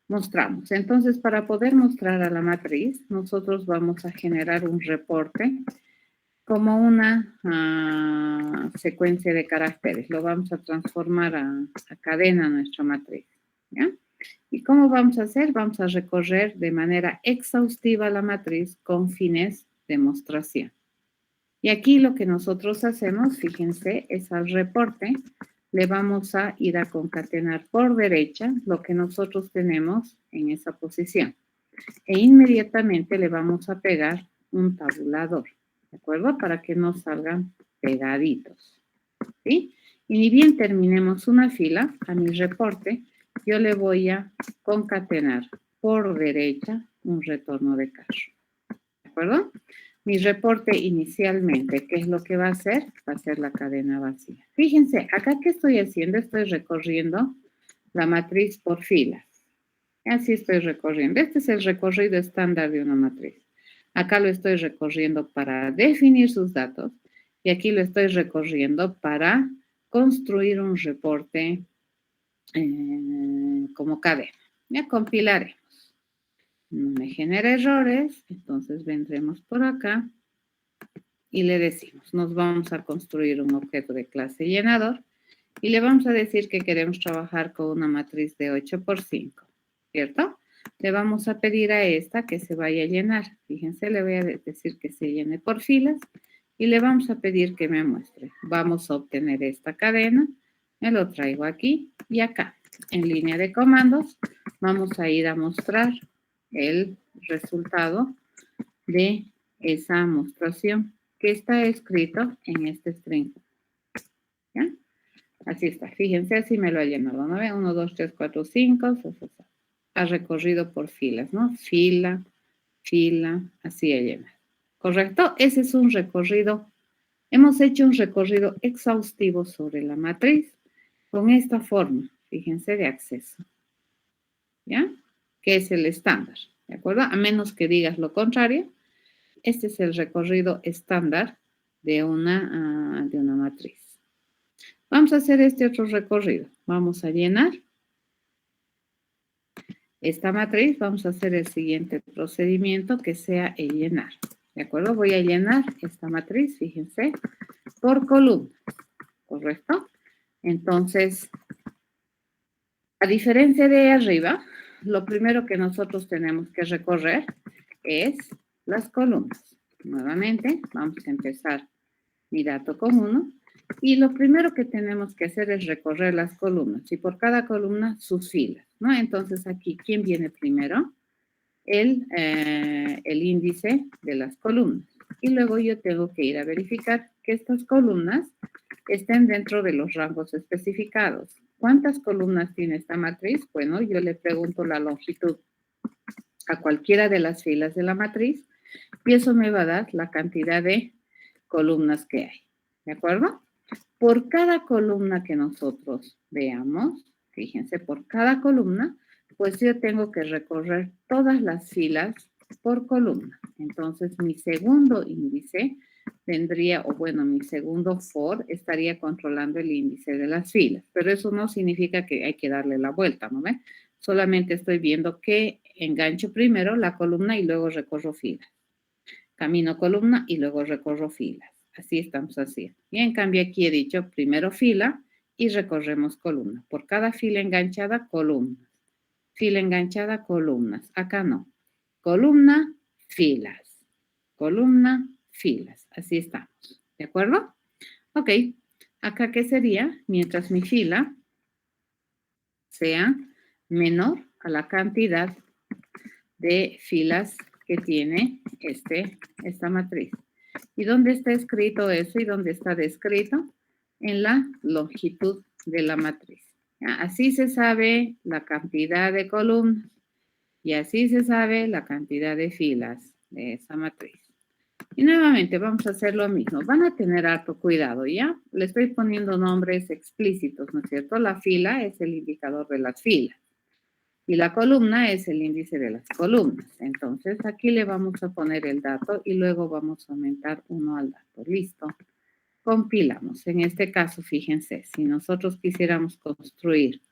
Mostramos. Entonces, para poder mostrar a la matriz, nosotros vamos a generar un reporte como una secuencia de caracteres. Lo vamos a transformar a cadena nuestra matriz. ¿Ya? ¿Y cómo vamos a hacer? Vamos a recorrer de manera exhaustiva la matriz con fines de demostración. Y aquí lo que nosotros hacemos, fíjense, es al reporte le vamos a ir a concatenar por derecha lo que nosotros tenemos en esa posición. E inmediatamente le vamos a pegar un tabulador, ¿de acuerdo? Para que nos salgan pegaditos, ¿sí? Y ni bien terminemos una fila, a mi reporte, yo le voy a concatenar por derecha un retorno de caso, ¿de acuerdo? Mi reporte inicialmente, ¿qué es lo que va a hacer? Va a ser la cadena vacía. Fíjense, acá ¿qué estoy haciendo? Estoy recorriendo la matriz por filas. Así estoy recorriendo. Este es el recorrido estándar de una matriz. Acá lo estoy recorriendo para definir sus datos y aquí lo estoy recorriendo para construir un reporte como cadena. Ya compilaré. No me genera errores, entonces vendremos por acá y le decimos, nos vamos a construir un objeto de clase llenador y le vamos a decir que queremos trabajar con una matriz de 8 por 5, ¿cierto? Le vamos a pedir a esta que se vaya a llenar. Fíjense, le voy a decir que se llene por filas y le vamos a pedir que me muestre. Vamos a obtener esta cadena, me lo traigo aquí y acá. En línea de comandos vamos a ir a mostrar el resultado de esa mostración que está escrito en este string. ¿Ya? Así está. Fíjense, así me lo ha llenado, ¿no? 1, 2, 3, 4, 5. Ha recorrido por filas, ¿no? Fila, fila, así ha llenado. ¿Correcto? Ese es un recorrido. Hemos hecho un recorrido exhaustivo sobre la matriz con esta forma, fíjense, de acceso. ¿Ya? Que es el estándar, ¿de acuerdo? A menos que digas lo contrario. Este es el recorrido estándar de una matriz. Vamos a hacer este otro recorrido. Vamos a llenar esta matriz. Vamos a hacer el siguiente procedimiento que sea el llenar. ¿De acuerdo? Voy a llenar esta matriz, fíjense, por columna. ¿Correcto? Entonces, a diferencia de arriba, lo primero que nosotros tenemos que recorrer es las columnas. Nuevamente, vamos a empezar mi dato con 1. Y lo primero que tenemos que hacer es recorrer las columnas. Y por cada columna, sus filas, ¿no? Entonces, aquí, ¿quién viene primero? El índice de las columnas. Y luego yo tengo que ir a verificar que estas columnas estén dentro de los rangos especificados. ¿Cuántas columnas tiene esta matriz? Bueno, yo le pregunto la longitud a cualquiera de las filas de la matriz y eso me va a dar la cantidad de columnas que hay. ¿De acuerdo? Por cada columna que nosotros veamos, fíjense, por cada columna, pues yo tengo que recorrer todas las filas por columna. Entonces, mi segundo índice tendría, o bueno, mi segundo for estaría controlando el índice de las filas. Pero eso no significa que hay que darle la vuelta, ¿no ve? Solamente estoy viendo que engancho primero la columna y luego recorro filas. Camino columna y luego recorro filas. Así estamos haciendo. Y en cambio aquí he dicho primero fila y recorremos columna. Por cada fila enganchada, columnas. Fila enganchada, columnas. Acá no. Columna, filas. Columna, filas. Así estamos. ¿De acuerdo? Ok. Acá, ¿qué sería? Mientras mi fila sea menor a la cantidad de filas que tiene esta matriz. ¿Y dónde está escrito eso y dónde está descrito? En la longitud de la matriz. ¿Ya? Así se sabe la cantidad de columnas y así se sabe la cantidad de filas de esa matriz. Y nuevamente vamos a hacer lo mismo. Van a tener harto cuidado, ¿ya? Le estoy poniendo nombres explícitos, ¿no es cierto? La fila es el indicador de las filas. Y la columna es el índice de las columnas. Entonces, aquí le vamos a poner el dato y luego vamos a aumentar 1 al dato. Listo. Compilamos. En este caso, fíjense, si nosotros quisiéramos construir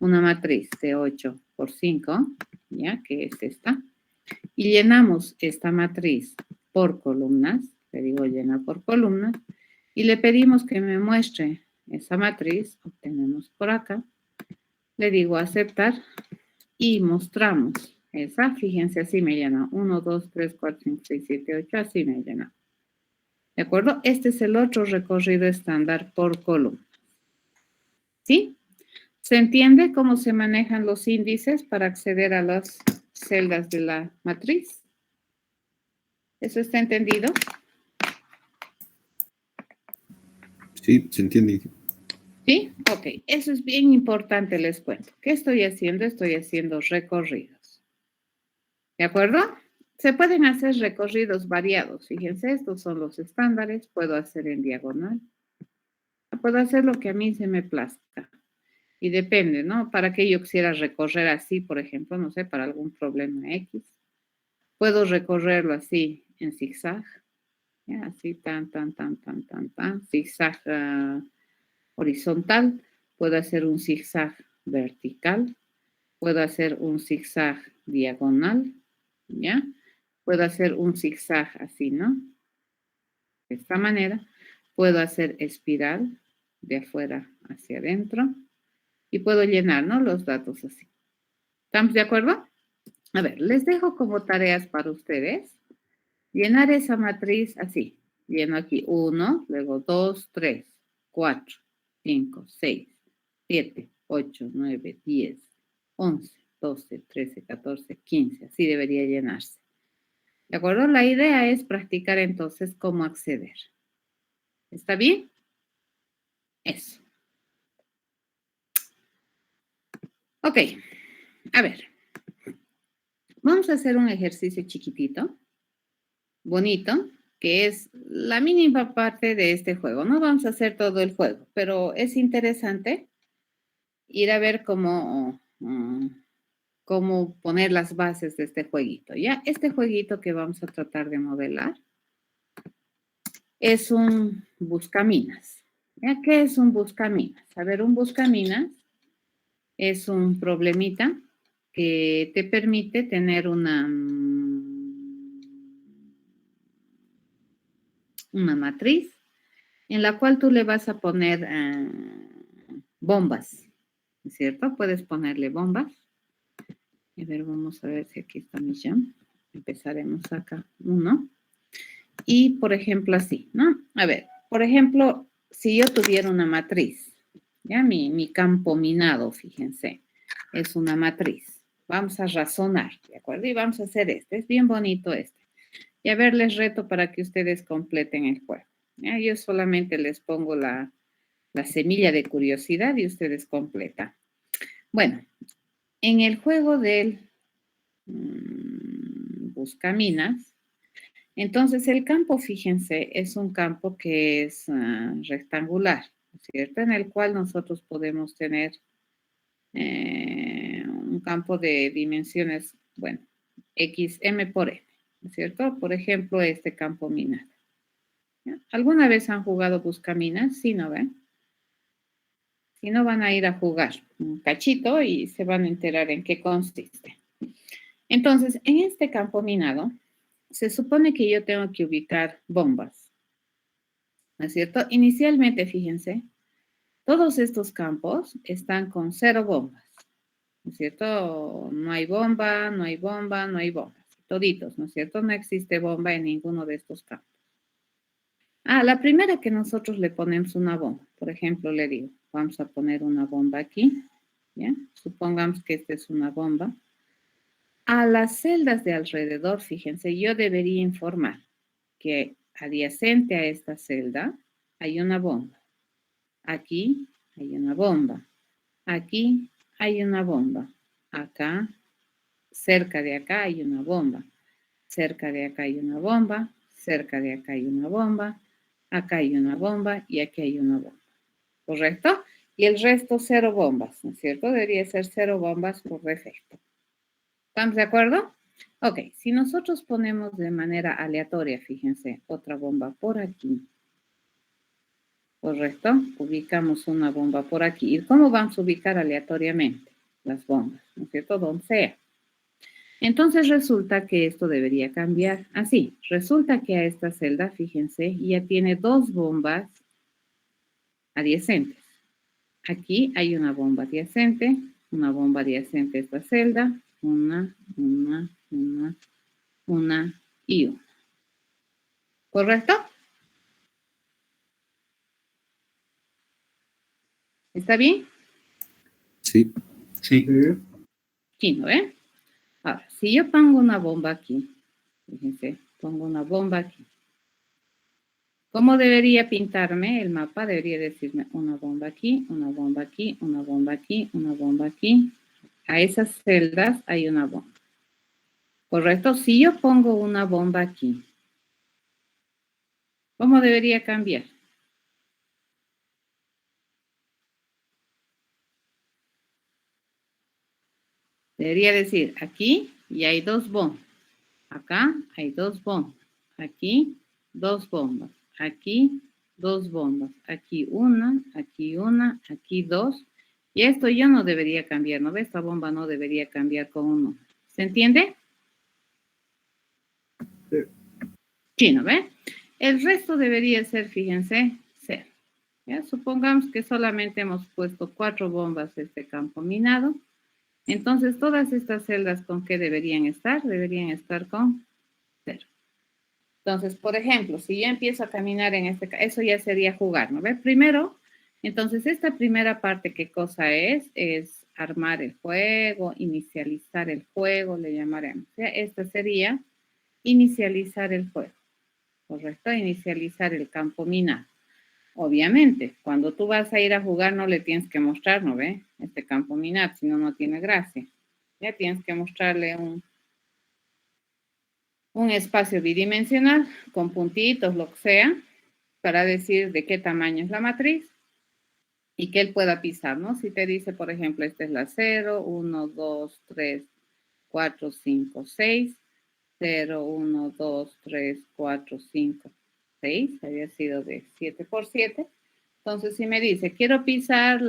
una matriz de 8 por 5, ¿ya? Que es esta, y llenamos esta matriz por columnas, le digo llena por columnas, y le pedimos que me muestre esa matriz, obtenemos por acá, le digo aceptar, y mostramos esa, fíjense, así me llena. 1, 2, 3, 4, 5, 6, 7, 8, así me llena. ¿De acuerdo? Este es el otro recorrido estándar por columna. ¿Sí? ¿Se entiende cómo se manejan los índices para acceder a las celdas de la matriz? ¿Eso está entendido? Sí, se entiende. ¿Sí? Ok. Eso es bien importante, les cuento. ¿Qué estoy haciendo? Estoy haciendo recorridos. ¿De acuerdo? Se pueden hacer recorridos variados. Fíjense, estos son los estándares. Puedo hacer en diagonal. Puedo hacer lo que a mí se me plazca. Y depende, ¿no? Para que yo quisiera recorrer así, por ejemplo, no sé, para algún problema X. Puedo recorrerlo así en zigzag. ¿Ya? Así, tan, zigzag horizontal. Puedo hacer un zigzag vertical. Puedo hacer un zigzag diagonal. ¿Ya? Puedo hacer un zigzag así, ¿no? De esta manera. Puedo hacer espiral de afuera hacia adentro. Y puedo llenar, ¿no? Los datos así. ¿Estamos de acuerdo? A ver, les dejo como tareas para ustedes. Llenar esa matriz así. Lleno aquí 1, luego 2, 3, 4, 5, 6, 7, 8, 9, 10, 11, 12, 13, 14, 15. Así debería llenarse. ¿De acuerdo? La idea es practicar entonces cómo acceder. ¿Está bien? Eso. Ok. A ver. Vamos a hacer un ejercicio chiquitito, bonito, que es la mínima parte de este juego. No vamos a hacer todo el juego, pero es interesante ir a ver cómo cómo poner las bases de este jueguito, ¿ya? Este jueguito que vamos a tratar de modelar es un buscaminas. ¿Ya? ¿Qué es un buscaminas? A ver, un buscaminas es un problemita que te permite tener una matriz en la cual tú le vas a poner bombas, ¿cierto? Puedes ponerle bombas. A ver, vamos a ver si aquí está mi jam. Empezaremos acá, 1. Y, por ejemplo, así, ¿no? A ver, por ejemplo, si yo tuviera una matriz, ya mi campo minado, fíjense, es una matriz. Vamos a razonar, ¿de acuerdo? Y vamos a hacer este. Es bien bonito este. Y a ver, les reto para que ustedes completen el juego. ¿Ya? Yo solamente les pongo la semilla de curiosidad y ustedes completan. Bueno, en el juego del buscaminas, entonces el campo, fíjense, es un campo que es rectangular, ¿cierto? En el cual nosotros podemos tener un campo de dimensiones, bueno, XM por M, ¿cierto? Por ejemplo, este campo minado. ¿Ya? ¿Alguna vez han jugado buscaminas? Sí, ¿no ven? Si no, van a ir a jugar un cachito y se van a enterar en qué consiste. Entonces, en este campo minado, se supone que yo tengo que ubicar bombas, ¿no es cierto? Inicialmente, fíjense, todos estos campos están con 0 bombas, ¿no es cierto? No hay bomba, no hay bomba, no hay bombas. Toditos, ¿no es cierto? No existe bomba en ninguno de estos campos. La primera que nosotros le ponemos una bomba. Por ejemplo, le digo, vamos a poner una bomba aquí, ¿ya? Supongamos que esta es una bomba. A las celdas de alrededor, fíjense, yo debería informar que adyacente a esta celda hay una bomba. Aquí hay una bomba. Aquí hay una bomba. Acá, cerca de acá hay una bomba. Cerca de acá hay una bomba. Cerca de acá hay una bomba. Acá hay una bomba y aquí hay una bomba. ¿Correcto? Y el resto 0 bombas, ¿no es cierto? Debería ser 0 bombas por defecto. ¿Estamos de acuerdo? Ok, si nosotros ponemos de manera aleatoria, fíjense, otra bomba por aquí. ¿Correcto? Ubicamos una bomba por aquí. ¿Y cómo vamos a ubicar aleatoriamente las bombas? ¿No es cierto? Donde sea. Entonces resulta que esto debería cambiar así. Resulta que a esta celda, fíjense, ya tiene 2 bombas adyacentes. Aquí hay una bomba adyacente a esta celda, una y una. ¿Correcto? ¿Está bien? Sí. Sí. Sí, ¿no ve? Ahora, si yo pongo una bomba aquí, fíjense, pongo una bomba aquí. ¿Cómo debería pintarme el mapa? Debería decirme una bomba aquí, una bomba aquí, una bomba aquí, una bomba aquí. A esas celdas hay una bomba. ¿Correcto? Si yo pongo una bomba aquí, ¿cómo debería cambiar? Debería decir, aquí y hay 2 bombas. Acá hay 2 bombas. Aquí 2 bombas. Aquí 2 bombas. Aquí una, aquí 2. Y esto ya no debería cambiar, ¿no ve? Esta bomba no debería cambiar con 1. ¿Se entiende? Sí, ¿no ve? El resto debería ser, fíjense, 0. ¿Ya? Supongamos que solamente hemos puesto 4 bombas en este campo minado. Entonces, todas estas celdas, ¿con qué deberían estar? Deberían estar con 0. Entonces, por ejemplo, si yo empiezo a caminar en este caso, eso ya sería jugar, ¿no ve? Primero, entonces, esta primera parte, ¿qué cosa es? Es armar el juego, inicializar el juego, le llamaremos. ¿Ya? Esta sería inicializar el juego, ¿correcto? Inicializar el campo minado. Obviamente, cuando tú vas a ir a jugar no le tienes que mostrar, ¿no ve? Este campo minado, si no, no tiene gracia. Ya tienes que mostrarle un espacio bidimensional con puntitos, lo que sea, para decir de qué tamaño es la matriz y que él pueda pisar, ¿no? Si te dice, por ejemplo, esta es la 0, 1, 2, 3, 4, 5, 6. 0, 1, 2, 3, 4, 5, 6. Había sido de 7 por 7. Entonces, si me dice, quiero pisar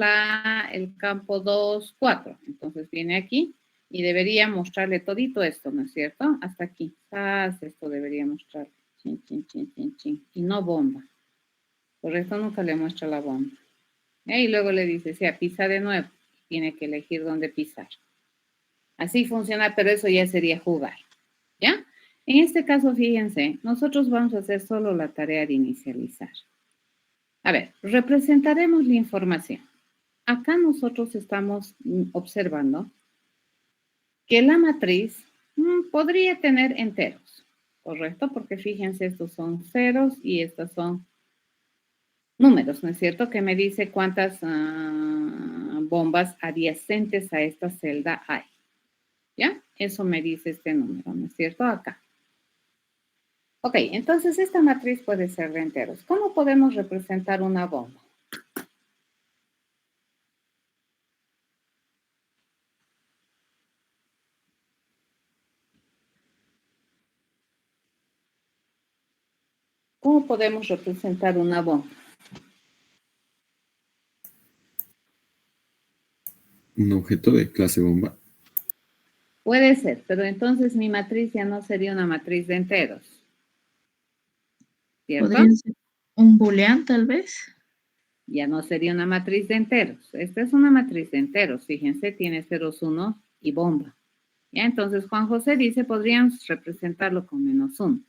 el campo 2, 4. Entonces, viene aquí y debería mostrarle todito esto, ¿no es cierto? Hasta aquí. Esto debería mostrarle. Chin, chin, chin, chin, chin. Y no bomba. Por esto nunca le muestra la bomba. Y luego le dice, pisa de nuevo. Tiene que elegir dónde pisar. Así funciona, pero eso ya sería jugar. ¿Ya? En este caso, fíjense, nosotros vamos a hacer solo la tarea de inicializar. A ver, representaremos la información. Acá nosotros estamos observando que la matriz podría tener enteros, ¿correcto? Porque fíjense, estos son ceros y estos son números, ¿no es cierto? Que me dice cuántas bombas adyacentes a esta celda hay. ¿Ya? Eso me dice este número, ¿no es cierto? Acá. Ok, entonces esta matriz puede ser de enteros. ¿Cómo podemos representar una bomba? ¿Cómo podemos representar una bomba? Un objeto de clase bomba. Puede ser, pero entonces mi matriz ya no sería una matriz de enteros. ¿Cierto? ¿Podría ser un boolean, tal vez? Ya no sería una matriz de enteros. Esta es una matriz de enteros. Fíjense, tiene ceros, unos y bomba. ¿Ya? Entonces, Juan José dice, podrían representarlo con -1.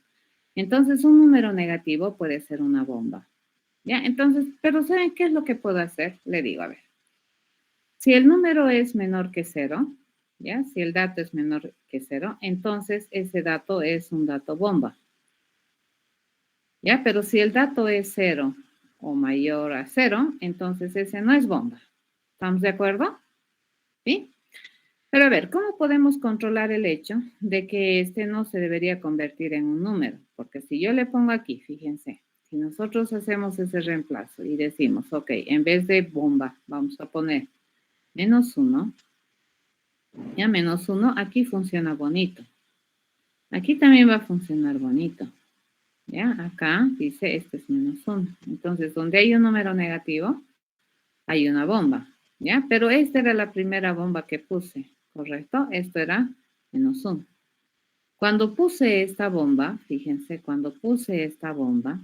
Entonces, un número negativo puede ser una bomba. ¿Ya? Entonces, pero ¿saben qué es lo que puedo hacer? Le digo, a ver. Si el número es menor que 0, ¿ya? Si el dato es menor que 0, entonces ese dato es un dato bomba. ¿Ya? Pero si el dato es 0 o mayor a 0, entonces ese no es bomba. ¿Estamos de acuerdo? ¿Sí? Pero a ver, ¿cómo podemos controlar el hecho de que este no se debería convertir en un número? Porque si yo le pongo aquí, fíjense, si nosotros hacemos ese reemplazo y decimos, ok, en vez de bomba, vamos a poner -1, ya -1, aquí funciona bonito. Aquí también va a funcionar bonito. ¿Ya? Acá dice, este es -1. Entonces, donde hay un número negativo, hay una bomba. ¿Ya? Pero esta era la primera bomba que puse, ¿correcto? Esto era -1. Cuando puse esta bomba, fíjense, cuando puse esta bomba,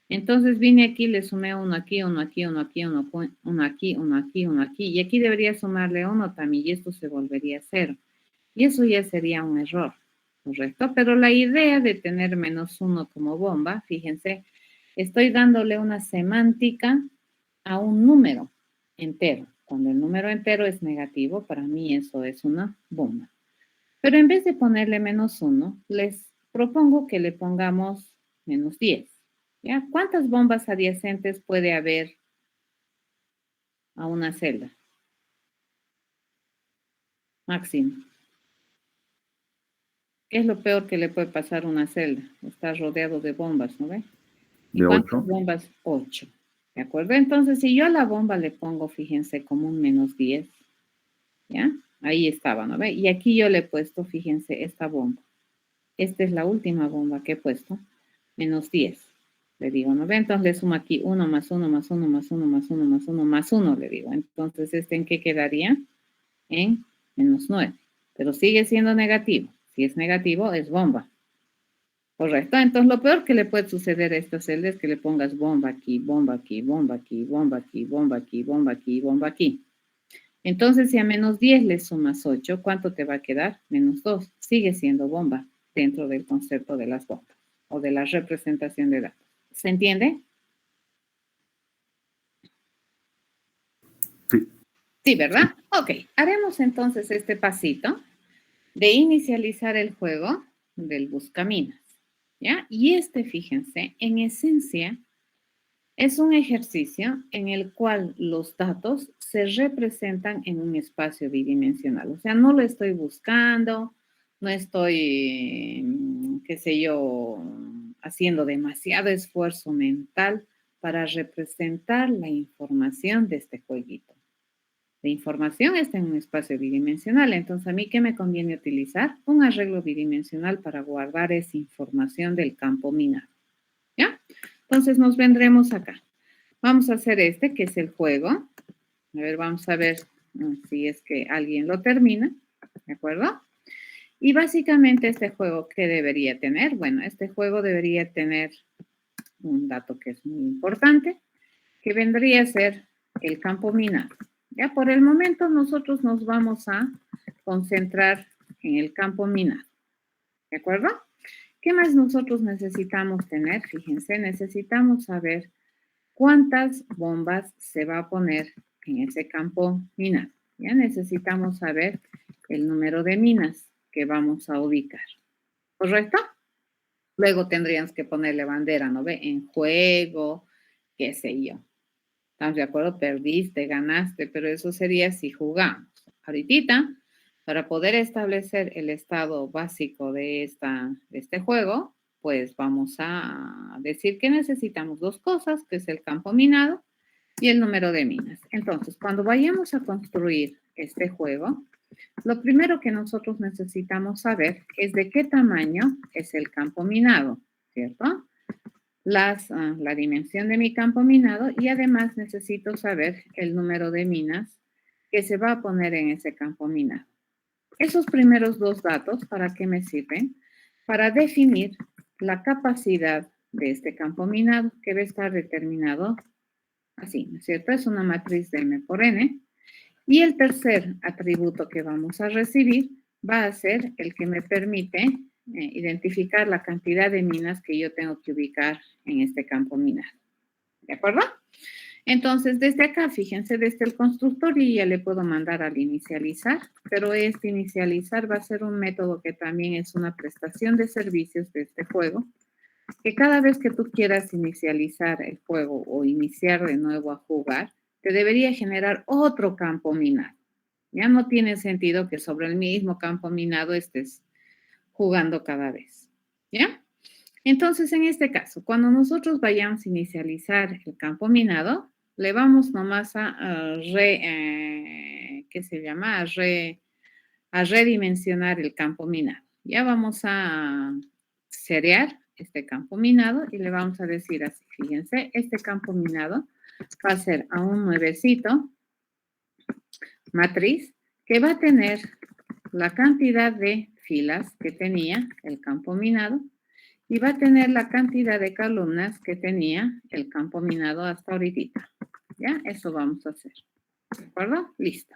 entonces vine aquí, le sumé uno aquí, uno aquí, uno aquí, uno aquí, uno aquí, uno aquí, y aquí debería sumarle uno también, y esto se volvería 0. Y eso ya sería un error, ¿correcto? Pero la idea de tener -1 como bomba, fíjense, estoy dándole una semántica a un número entero. Cuando el número entero es negativo, para mí eso es una bomba. Pero en vez de ponerle -1, les propongo que le pongamos -10. ¿Ya? ¿Cuántas bombas adyacentes puede haber a una celda? Máximo. ¿Qué es lo peor que le puede pasar a una celda? Está rodeado de bombas, ¿no ve? ¿Y De cuántas 8. bombas? 8. ¿De acuerdo? Entonces, si yo a la bomba le pongo, fíjense, como un -10, ¿ya? Ahí estaba, ¿no ve? Y aquí yo le he puesto, fíjense, esta bomba. Esta es la última bomba que he puesto, -10. Le digo, ¿no ve? Entonces le sumo aquí 1 más 1 más 1 más 1 más 1 más 1 más 1, le digo. Entonces, ¿en qué quedaría? En -9. Pero sigue siendo negativo. Si es negativo, es bomba. Correcto. Entonces, lo peor que le puede suceder a esta celda es que le pongas bomba aquí, bomba aquí, bomba aquí, bomba aquí, bomba aquí, bomba aquí, bomba aquí. Entonces, si a -10 le sumas 8, ¿cuánto te va a quedar? -2. Sigue siendo bomba dentro del concepto de las bombas o de la representación de datos. ¿Se entiende? Sí. Sí, ¿verdad? Ok. Haremos entonces este pasito de inicializar el juego del buscaminas. ¿Ya? Y fíjense, en esencia, es un ejercicio en el cual los datos se representan en un espacio bidimensional. O sea, no lo estoy buscando, no estoy, qué sé yo, haciendo demasiado esfuerzo mental para representar la información de este jueguito. La información está en un espacio bidimensional. Entonces, ¿a mí qué me conviene utilizar? Un arreglo bidimensional para guardar esa información del campo minado. ¿Ya? Entonces, nos vendremos acá. Vamos a hacer este, que es el juego. A ver, vamos a ver si es que alguien lo termina. ¿De acuerdo? Y básicamente este juego, ¿qué debería tener? Bueno, este juego debería tener un dato que es muy importante, que vendría a ser el campo minado. Ya por el momento nosotros nos vamos a concentrar en el campo minado. ¿De acuerdo? ¿Qué más nosotros necesitamos tener? Fíjense, necesitamos saber cuántas bombas se va a poner en ese campo minado. Ya necesitamos saber el número de minas que vamos a ubicar. ¿Correcto? Luego tendríamos que ponerle bandera, ¿no ve? En juego, qué sé yo. ¿Estamos de acuerdo? Perdiste, ganaste, pero eso sería si jugamos. Ahorita, para poder establecer el estado básico de este juego, pues vamos a decir que necesitamos dos cosas, que es el campo minado y el número de minas. Entonces, cuando vayamos a construir este juego, lo primero que nosotros necesitamos saber es de qué tamaño es el campo minado, ¿cierto? La dimensión de mi campo minado y además necesito saber el número de minas que se va a poner en ese campo minado. Esos primeros dos datos, ¿para qué me sirven? Para definir la capacidad de este campo minado que va a estar determinado así, ¿no es cierto? Es una matriz de M por N. Y el tercer atributo que vamos a recibir va a ser el que me permite identificar la cantidad de minas que yo tengo que ubicar en este campo minado. ¿De acuerdo? Entonces, desde acá, fíjense, desde el constructor y ya le puedo mandar al inicializar, pero este inicializar va a ser un método que también es una prestación de servicios de este juego, que cada vez que tú quieras inicializar el juego o iniciar de nuevo a jugar, te debería generar otro campo minado. Ya no tiene sentido que sobre el mismo campo minado estés jugando cada vez. ¿Ya? Entonces, en este caso, cuando nosotros vayamos a inicializar el campo minado, le vamos nomás a redimensionar el campo minado. Ya vamos a seriar este campo minado y le vamos a decir así, fíjense, este campo minado va a ser a un nuevecito matriz que va a tener la cantidad de filas que tenía el campo minado y va a tener la cantidad de columnas que tenía el campo minado hasta ahorita. ¿Ya? Eso vamos a hacer. ¿De acuerdo? Listo.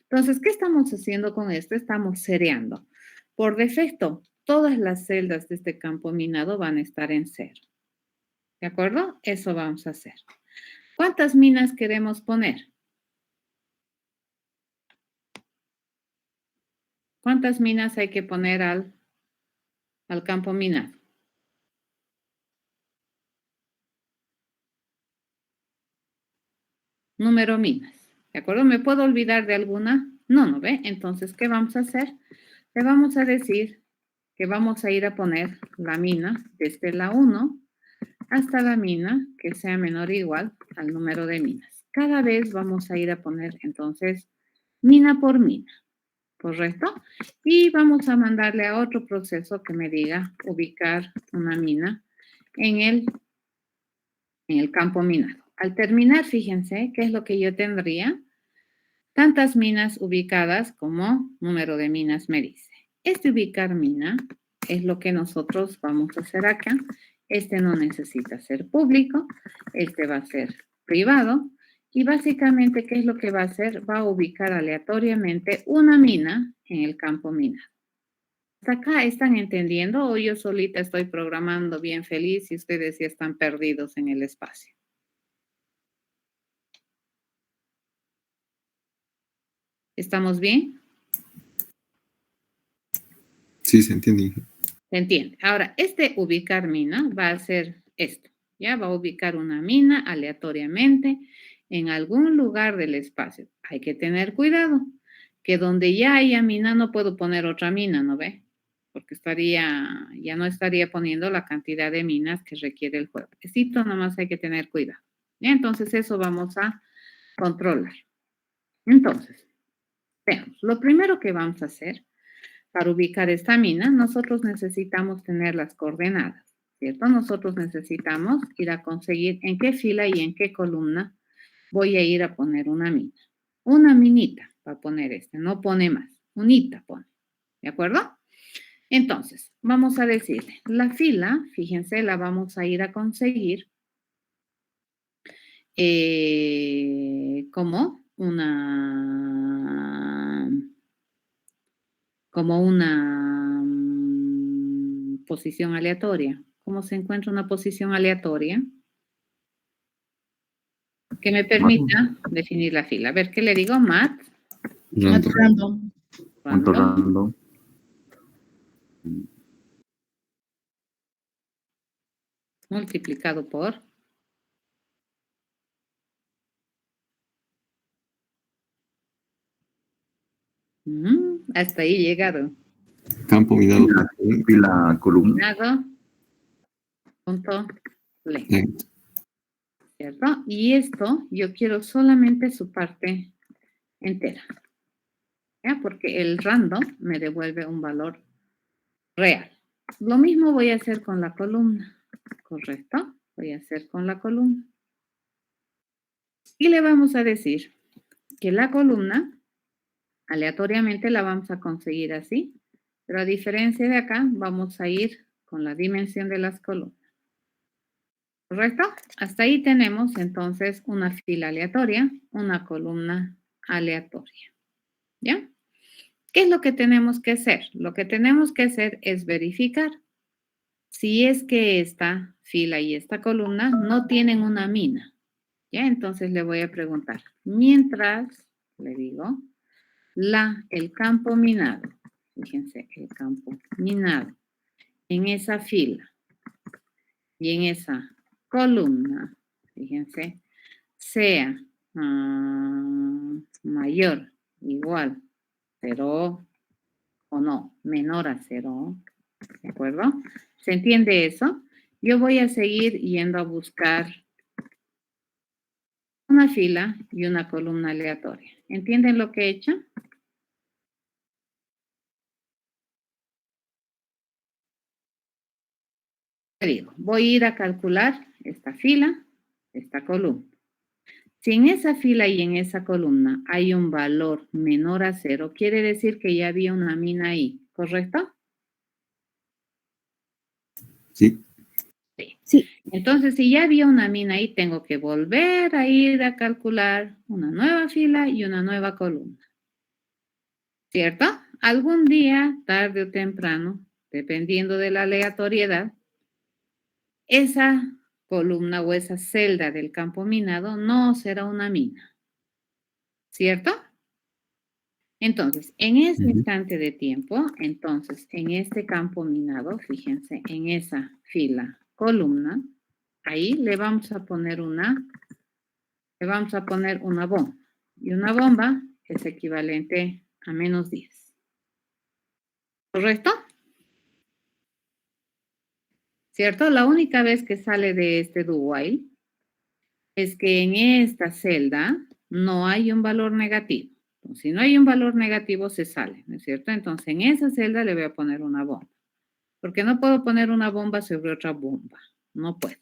Entonces, ¿qué estamos haciendo con esto? Estamos seriando. Por defecto, todas las celdas de este campo minado van a estar en 0. ¿De acuerdo? Eso vamos a hacer. ¿Cuántas minas queremos poner? ¿Cuántas minas hay que poner al campo minado? Número minas. ¿De acuerdo? ¿Me puedo olvidar de alguna? No, ¿no ve? Entonces, ¿qué vamos a hacer? Le vamos a decir que vamos a ir a poner la mina desde la 1 hasta la mina que sea menor o igual al número de minas. Cada vez vamos a ir a poner, entonces, mina por mina. ¿Correcto? Y vamos a mandarle a otro proceso que me diga ubicar una mina en el campo minado. Al terminar, fíjense, ¿qué es lo que yo tendría? Tantas minas ubicadas como número de minas me dice. Este ubicar mina es lo que nosotros vamos a hacer acá. Este no necesita ser público, este va a ser privado. Y básicamente, ¿qué es lo que va a hacer? Va a ubicar aleatoriamente una mina en el campo minado. ¿Hasta acá están entendiendo o yo solita estoy programando bien feliz y ustedes ya están perdidos en el espacio? ¿Estamos bien? Sí, se entiende. ¿Se entiende? Ahora, este ubicar mina va a ser esto. Ya va a ubicar una mina aleatoriamente en algún lugar del espacio. Hay que tener cuidado, que donde ya haya mina no puedo poner otra mina, ¿no ve? Porque ya no estaría poniendo la cantidad de minas que requiere el juego. Esto nomás hay que tener cuidado. ¿Ya? Entonces eso vamos a controlar. Entonces, veamos, lo primero que vamos a hacer para ubicar esta mina, nosotros necesitamos tener las coordenadas, ¿cierto? Nosotros necesitamos ir a conseguir en qué fila y en qué columna voy a ir a poner una mina. Una minita para poner no pone más, unita pone, ¿de acuerdo? Entonces, vamos a decirle, la fila, fíjense, la vamos a ir a conseguir como una posición aleatoria. ¿Cómo se encuentra una posición aleatoria? Que me permita definir la fila. A ver, ¿qué le digo? Mat Random. Random. Punto random, random. multiplicado por hasta ahí llegado. Campo minado. Fila columna. Minado, punto length, Length. ¿cierto? Y esto yo quiero solamente su parte entera, ¿ya? Porque el random me devuelve un valor real. Lo mismo voy a hacer con la columna, ¿correcto? Voy a hacer con la columna. Y le vamos a decir que la columna, aleatoriamente la vamos a conseguir así, pero a diferencia de acá, vamos a ir con la dimensión de las columnas. ¿Correcto? Hasta ahí tenemos entonces una fila aleatoria, una columna aleatoria. ¿Ya? ¿Qué es lo que tenemos que hacer? Lo que tenemos que hacer es verificar si es que esta fila y esta columna no tienen una mina. ¿Ya? Entonces le voy a preguntar, mientras, le digo, el campo minado, fíjense, el campo minado en esa fila y en esa columna, fíjense, sea mayor, igual, 0 o no, menor a 0, ¿de acuerdo? ¿Se entiende eso? Yo voy a seguir yendo a buscar una fila y una columna aleatoria. ¿Entienden lo que he hecho? Digo, voy a ir a calcular esta fila, esta columna. Si en esa fila y en esa columna hay un valor menor a 0, quiere decir que ya había una mina ahí, ¿correcto? Sí. Sí. Entonces, si ya había una mina ahí, tengo que volver a ir a calcular una nueva fila y una nueva columna. ¿Cierto? Algún día, tarde o temprano, dependiendo de la aleatoriedad, esa columna o esa celda del campo minado no será una mina. ¿Cierto? Entonces, en ese instante de tiempo, entonces, en este campo minado, fíjense, en esa fila, columna, ahí le vamos a poner una bomba. Y una bomba es equivalente a menos 10. ¿Correcto? ¿Cierto? La única vez que sale de este do while es que en esta celda no hay un valor negativo. Entonces, si no hay un valor negativo, se sale, ¿no es cierto? Entonces, en esa celda le voy a poner una bomba. Porque no puedo poner una bomba sobre otra bomba. No puedo.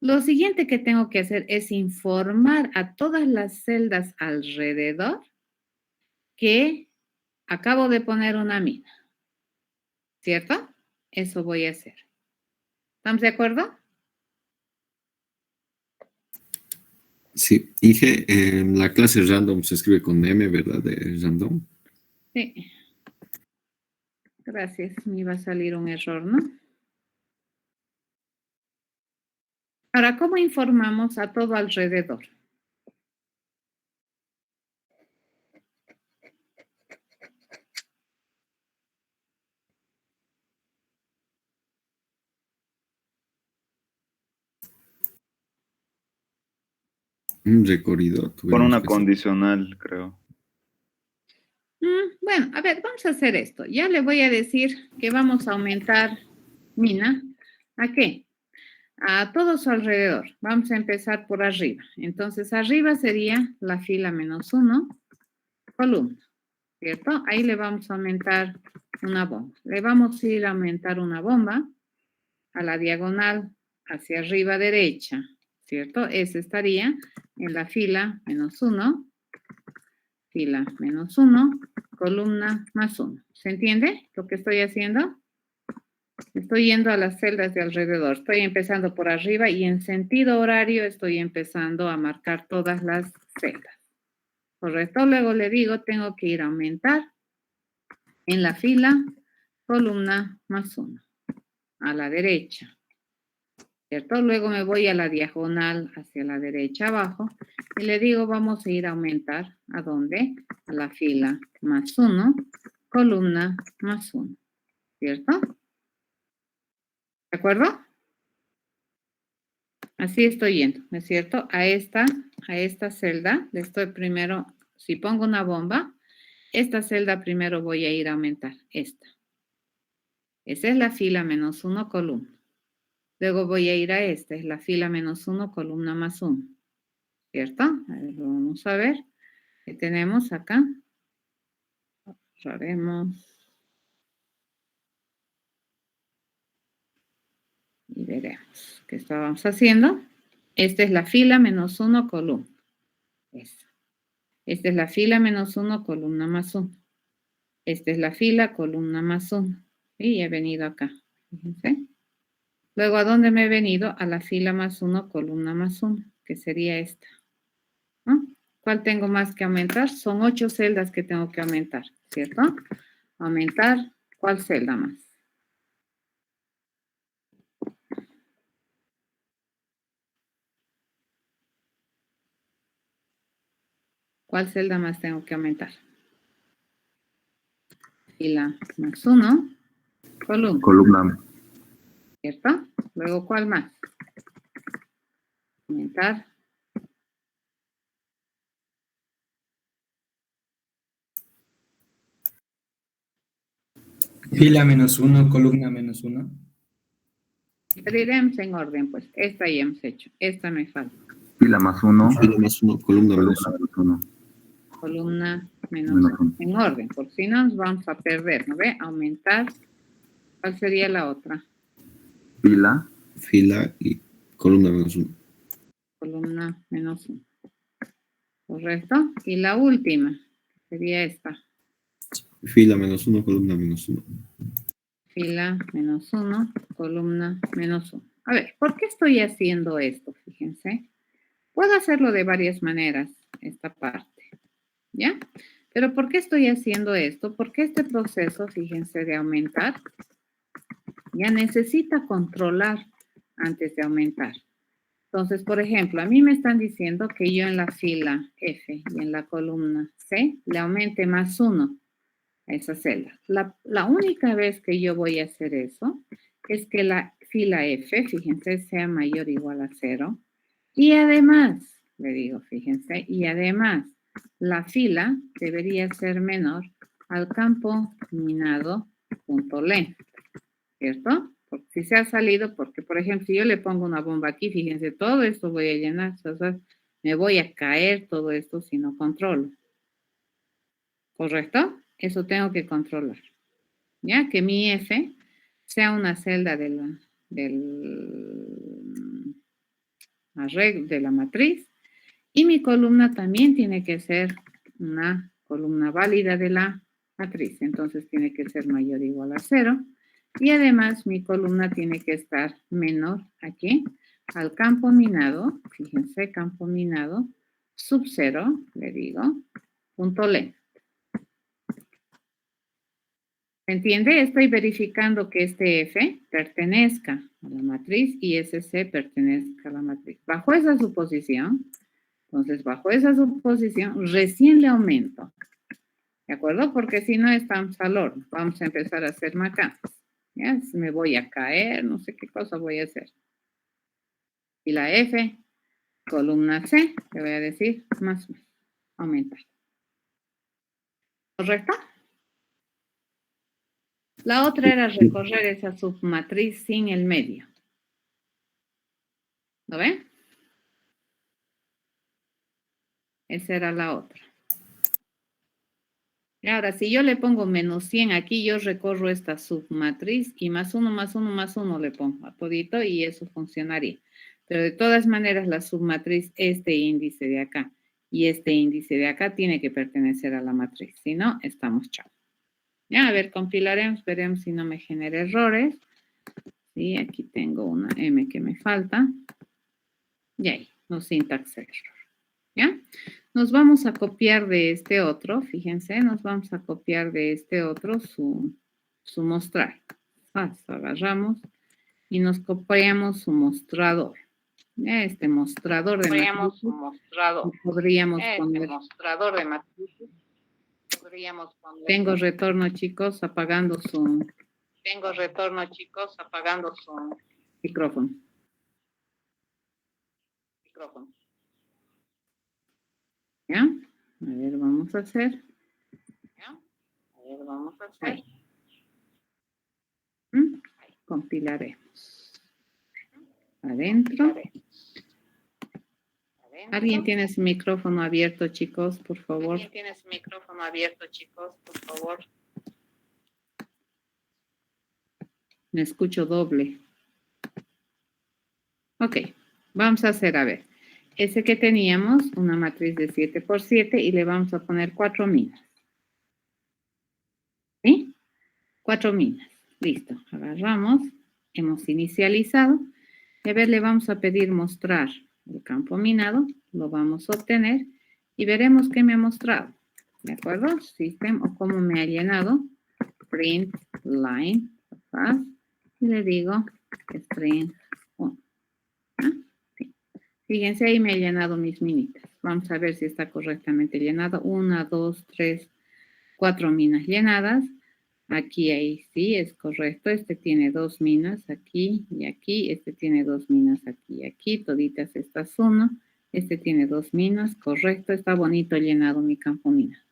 Lo siguiente que tengo que hacer es informar a todas las celdas alrededor que acabo de poner una mina. ¿Cierto? Eso voy a hacer. ¿Estamos de acuerdo? Sí. Dije, en la clase random se escribe con M, ¿verdad? De random. Sí. Gracias. Me iba a salir un error, ¿no? Ahora, ¿cómo informamos a todo alrededor? Un recorrido. Con tuvimos una que hacer. condicional, creo. Bueno, a ver, vamos a hacer esto. Ya le voy a decir que vamos a aumentar mina. ¿A qué? A todo su alrededor. Vamos a empezar por arriba. Entonces, arriba sería la fila -1, columna, ¿cierto? Ahí le vamos a aumentar una bomba. Le vamos a ir a aumentar una bomba a la diagonal hacia arriba derecha, ¿cierto? Ese estaría en la fila -1, fila -1, columna +1. ¿Se entiende lo que estoy haciendo? Estoy yendo a las celdas de alrededor. Estoy empezando por arriba y en sentido horario estoy empezando a marcar todas las celdas. ¿Correcto? Luego le digo, tengo que ir a aumentar en la fila columna +1 a la derecha. ¿Cierto? Luego me voy a la diagonal hacia la derecha abajo y le digo, vamos a ir a aumentar. ¿A dónde? A la fila +1, columna +1. ¿Cierto? ¿De acuerdo? Así estoy yendo, ¿no es cierto? A esta celda, le estoy primero, si pongo una bomba, esta celda primero voy a ir a aumentar, esta. Esa es la fila -1, columna. Luego voy a ir a esta, es la fila -1, columna +1. ¿Cierto? A ver, vamos a ver. ¿Qué tenemos acá? Haremos. Y veremos qué estábamos haciendo. Esta es la fila -1, columna. Esta es la fila -1, columna +1. Esta es la fila, columna +1. Y he venido acá. Fíjense. Luego, ¿a dónde me he venido? A la fila +1, columna +1, que sería esta. ¿No? ¿Cuál tengo más que aumentar? Son 8 celdas que tengo que aumentar, ¿cierto? Aumentar, ¿cuál celda más? ¿Cuál celda más tengo que aumentar? Fila +1, columna. Columna. ¿Cierto? Luego, ¿cuál más? Aumentar. Fila -1, columna -1. Pero iremos en orden, pues. Esta ya hemos hecho. Esta me falta. Fila +1. Fila +1, columna Columna -1. Columna -1. En orden, porque si no nos vamos a perder, ¿no ve? Aumentar. ¿Cuál sería la otra? Fila. Fila y columna -1. Columna -1. ¿Correcto? Y la última, sería esta. Fila -1, columna -1. Fila -1, columna -1. A ver, ¿por qué estoy haciendo esto? Fíjense. Puedo hacerlo de varias maneras, esta parte. ¿Ya? Pero ¿por qué estoy haciendo esto? Porque este proceso, fíjense, de aumentar, ya necesita controlar antes de aumentar. Entonces, por ejemplo, a mí me están diciendo que yo en la fila F y en la columna C le aumente +1 a esa celda. La única vez que yo voy a hacer eso es que la fila F, fíjense, sea mayor o igual a 0. Y además, le digo, fíjense, y además, la fila debería ser menor al campo minado punto length, ¿cierto? Porque si se ha salido, porque por ejemplo, si yo le pongo una bomba aquí, fíjense, todo esto voy a llenar, o sea, me voy a caer todo esto si no controlo. ¿Correcto? Eso tengo que controlar. ¿Ya? Que mi F sea una celda de la matriz y mi columna también tiene que ser una columna válida de la matriz. Entonces tiene que ser mayor o igual a 0. Y además mi columna tiene que estar menor aquí al campo minado. Fíjense, campo minado sub 0, le digo, punto length. ¿Se entiende? Estoy verificando que este F pertenezca a la matriz y ese C pertenezca a la matriz. Bajo esa suposición, entonces bajo esa suposición, recién le aumento. ¿De acuerdo? Porque si no estamos al horno. Vamos a empezar a hacer macanas. ¿Ya? Me voy a caer, no sé qué cosa voy a hacer. Y la F, columna C, le voy a decir más, aumentar. ¿Correcto? La otra era recorrer esa submatriz sin el medio. ¿Lo ven? Esa era la otra. Y ahora, si yo le pongo menos 100 aquí, yo recorro esta submatriz y más 1, más 1, más 1 le pongo a todito y eso funcionaría. Pero de todas maneras, la submatriz, este índice de acá y este índice de acá tiene que pertenecer a la matriz. Si no, estamos chao. Ya, a ver, compilaremos, veremos si no me genera errores. Sí, aquí tengo una M que me falta. Y ahí, no syntax error. ¿Ya? Nos vamos a copiar de este otro, fíjense, nos vamos a copiar de este otro su mostrar. Agarramos y nos copiamos su mostrador. Este mostrador de matrices. Podríamos poner. Mostrador de matrices. Tengo retorno, chicos, apagando su micrófono. ¿Ya? A ver, vamos a hacer. Ahí. Compilaremos. Adentro. ¿Alguien tiene su micrófono abierto, chicos, por favor? Me escucho doble. Ok, vamos a hacer, a ver. Ese que teníamos, una matriz de 7 por 7 y le vamos a poner 4 minas. ¿Sí? 4 minas. Listo. Agarramos. Hemos inicializado. Y a ver, le vamos a pedir mostrar el campo minado. Lo vamos a obtener. Y veremos qué me ha mostrado. ¿De acuerdo? System o cómo me ha llenado. Print line. Y le digo string 1. ¿Ah? Sí. Fíjense, ahí me ha llenado mis minitas. Vamos a ver si está correctamente llenado. 1, 2, 3, 4 minas llenadas. Aquí, ahí sí, es correcto. Este tiene 2 minas aquí y aquí. Este tiene 2 minas aquí y aquí. Toditas estas 1. Este tiene 2 minas, correcto. Está bonito llenado mi campo mina.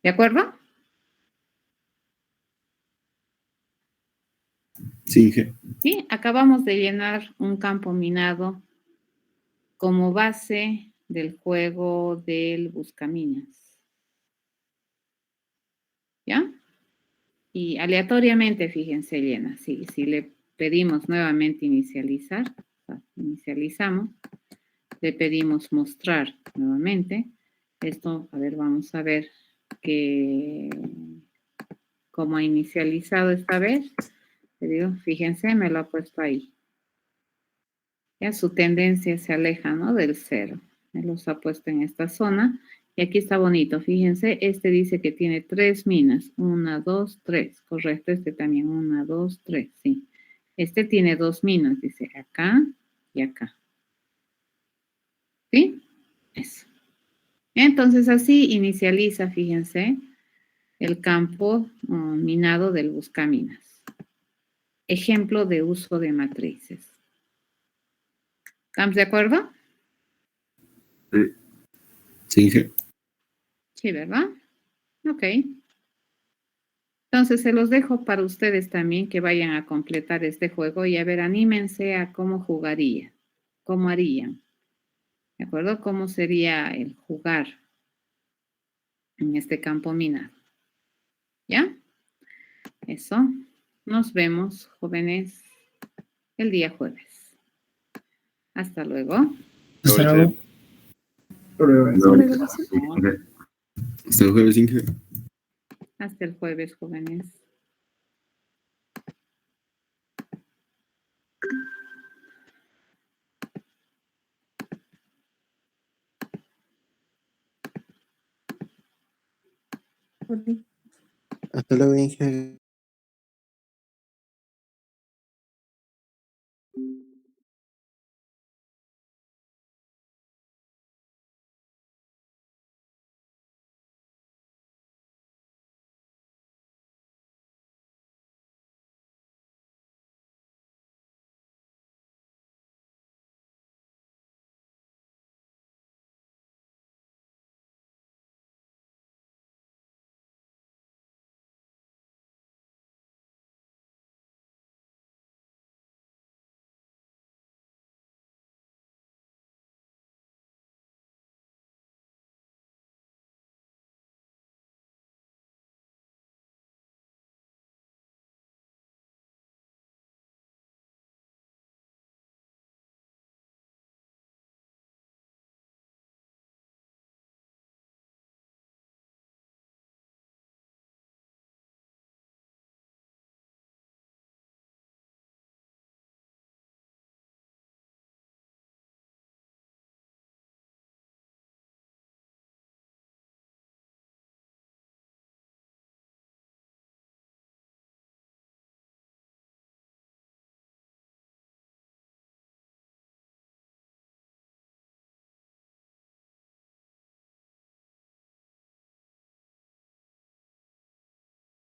¿De acuerdo? Sí, Inge. Sí, acabamos de llenar un campo minado como base del juego del buscaminas. ¿Ya? Y aleatoriamente, fíjense, llena. Si le pedimos nuevamente inicializar, inicializamos, le pedimos mostrar nuevamente. Esto, a ver, vamos a ver cómo ha inicializado esta vez. Le digo, fíjense, me lo ha puesto ahí. Ya su tendencia se aleja, ¿no? Del 0. Me los ha puesto en esta zona. Y aquí está bonito, fíjense, este dice que tiene 3 minas. 1, 2, 3. Correcto, este también 1, 2, 3, sí. Este tiene 2 minas, dice acá y acá. ¿Sí? Eso. Entonces así inicializa, fíjense, el campo minado del buscaminas. Ejemplo de uso de matrices. ¿Estamos de acuerdo? Sí. Sí, Inge. Sí, ¿verdad? Ok. Entonces se los dejo para ustedes también que vayan a completar este juego y a ver, anímense a cómo jugaría, cómo harían. ¿De acuerdo? ¿Cómo sería el jugar en este campo minado? ¿Ya? Eso. Nos vemos, jóvenes, el día jueves. Hasta luego. Hasta luego. Hasta el jueves, Inge. Hasta el jueves, jóvenes. Hasta luego, Inge.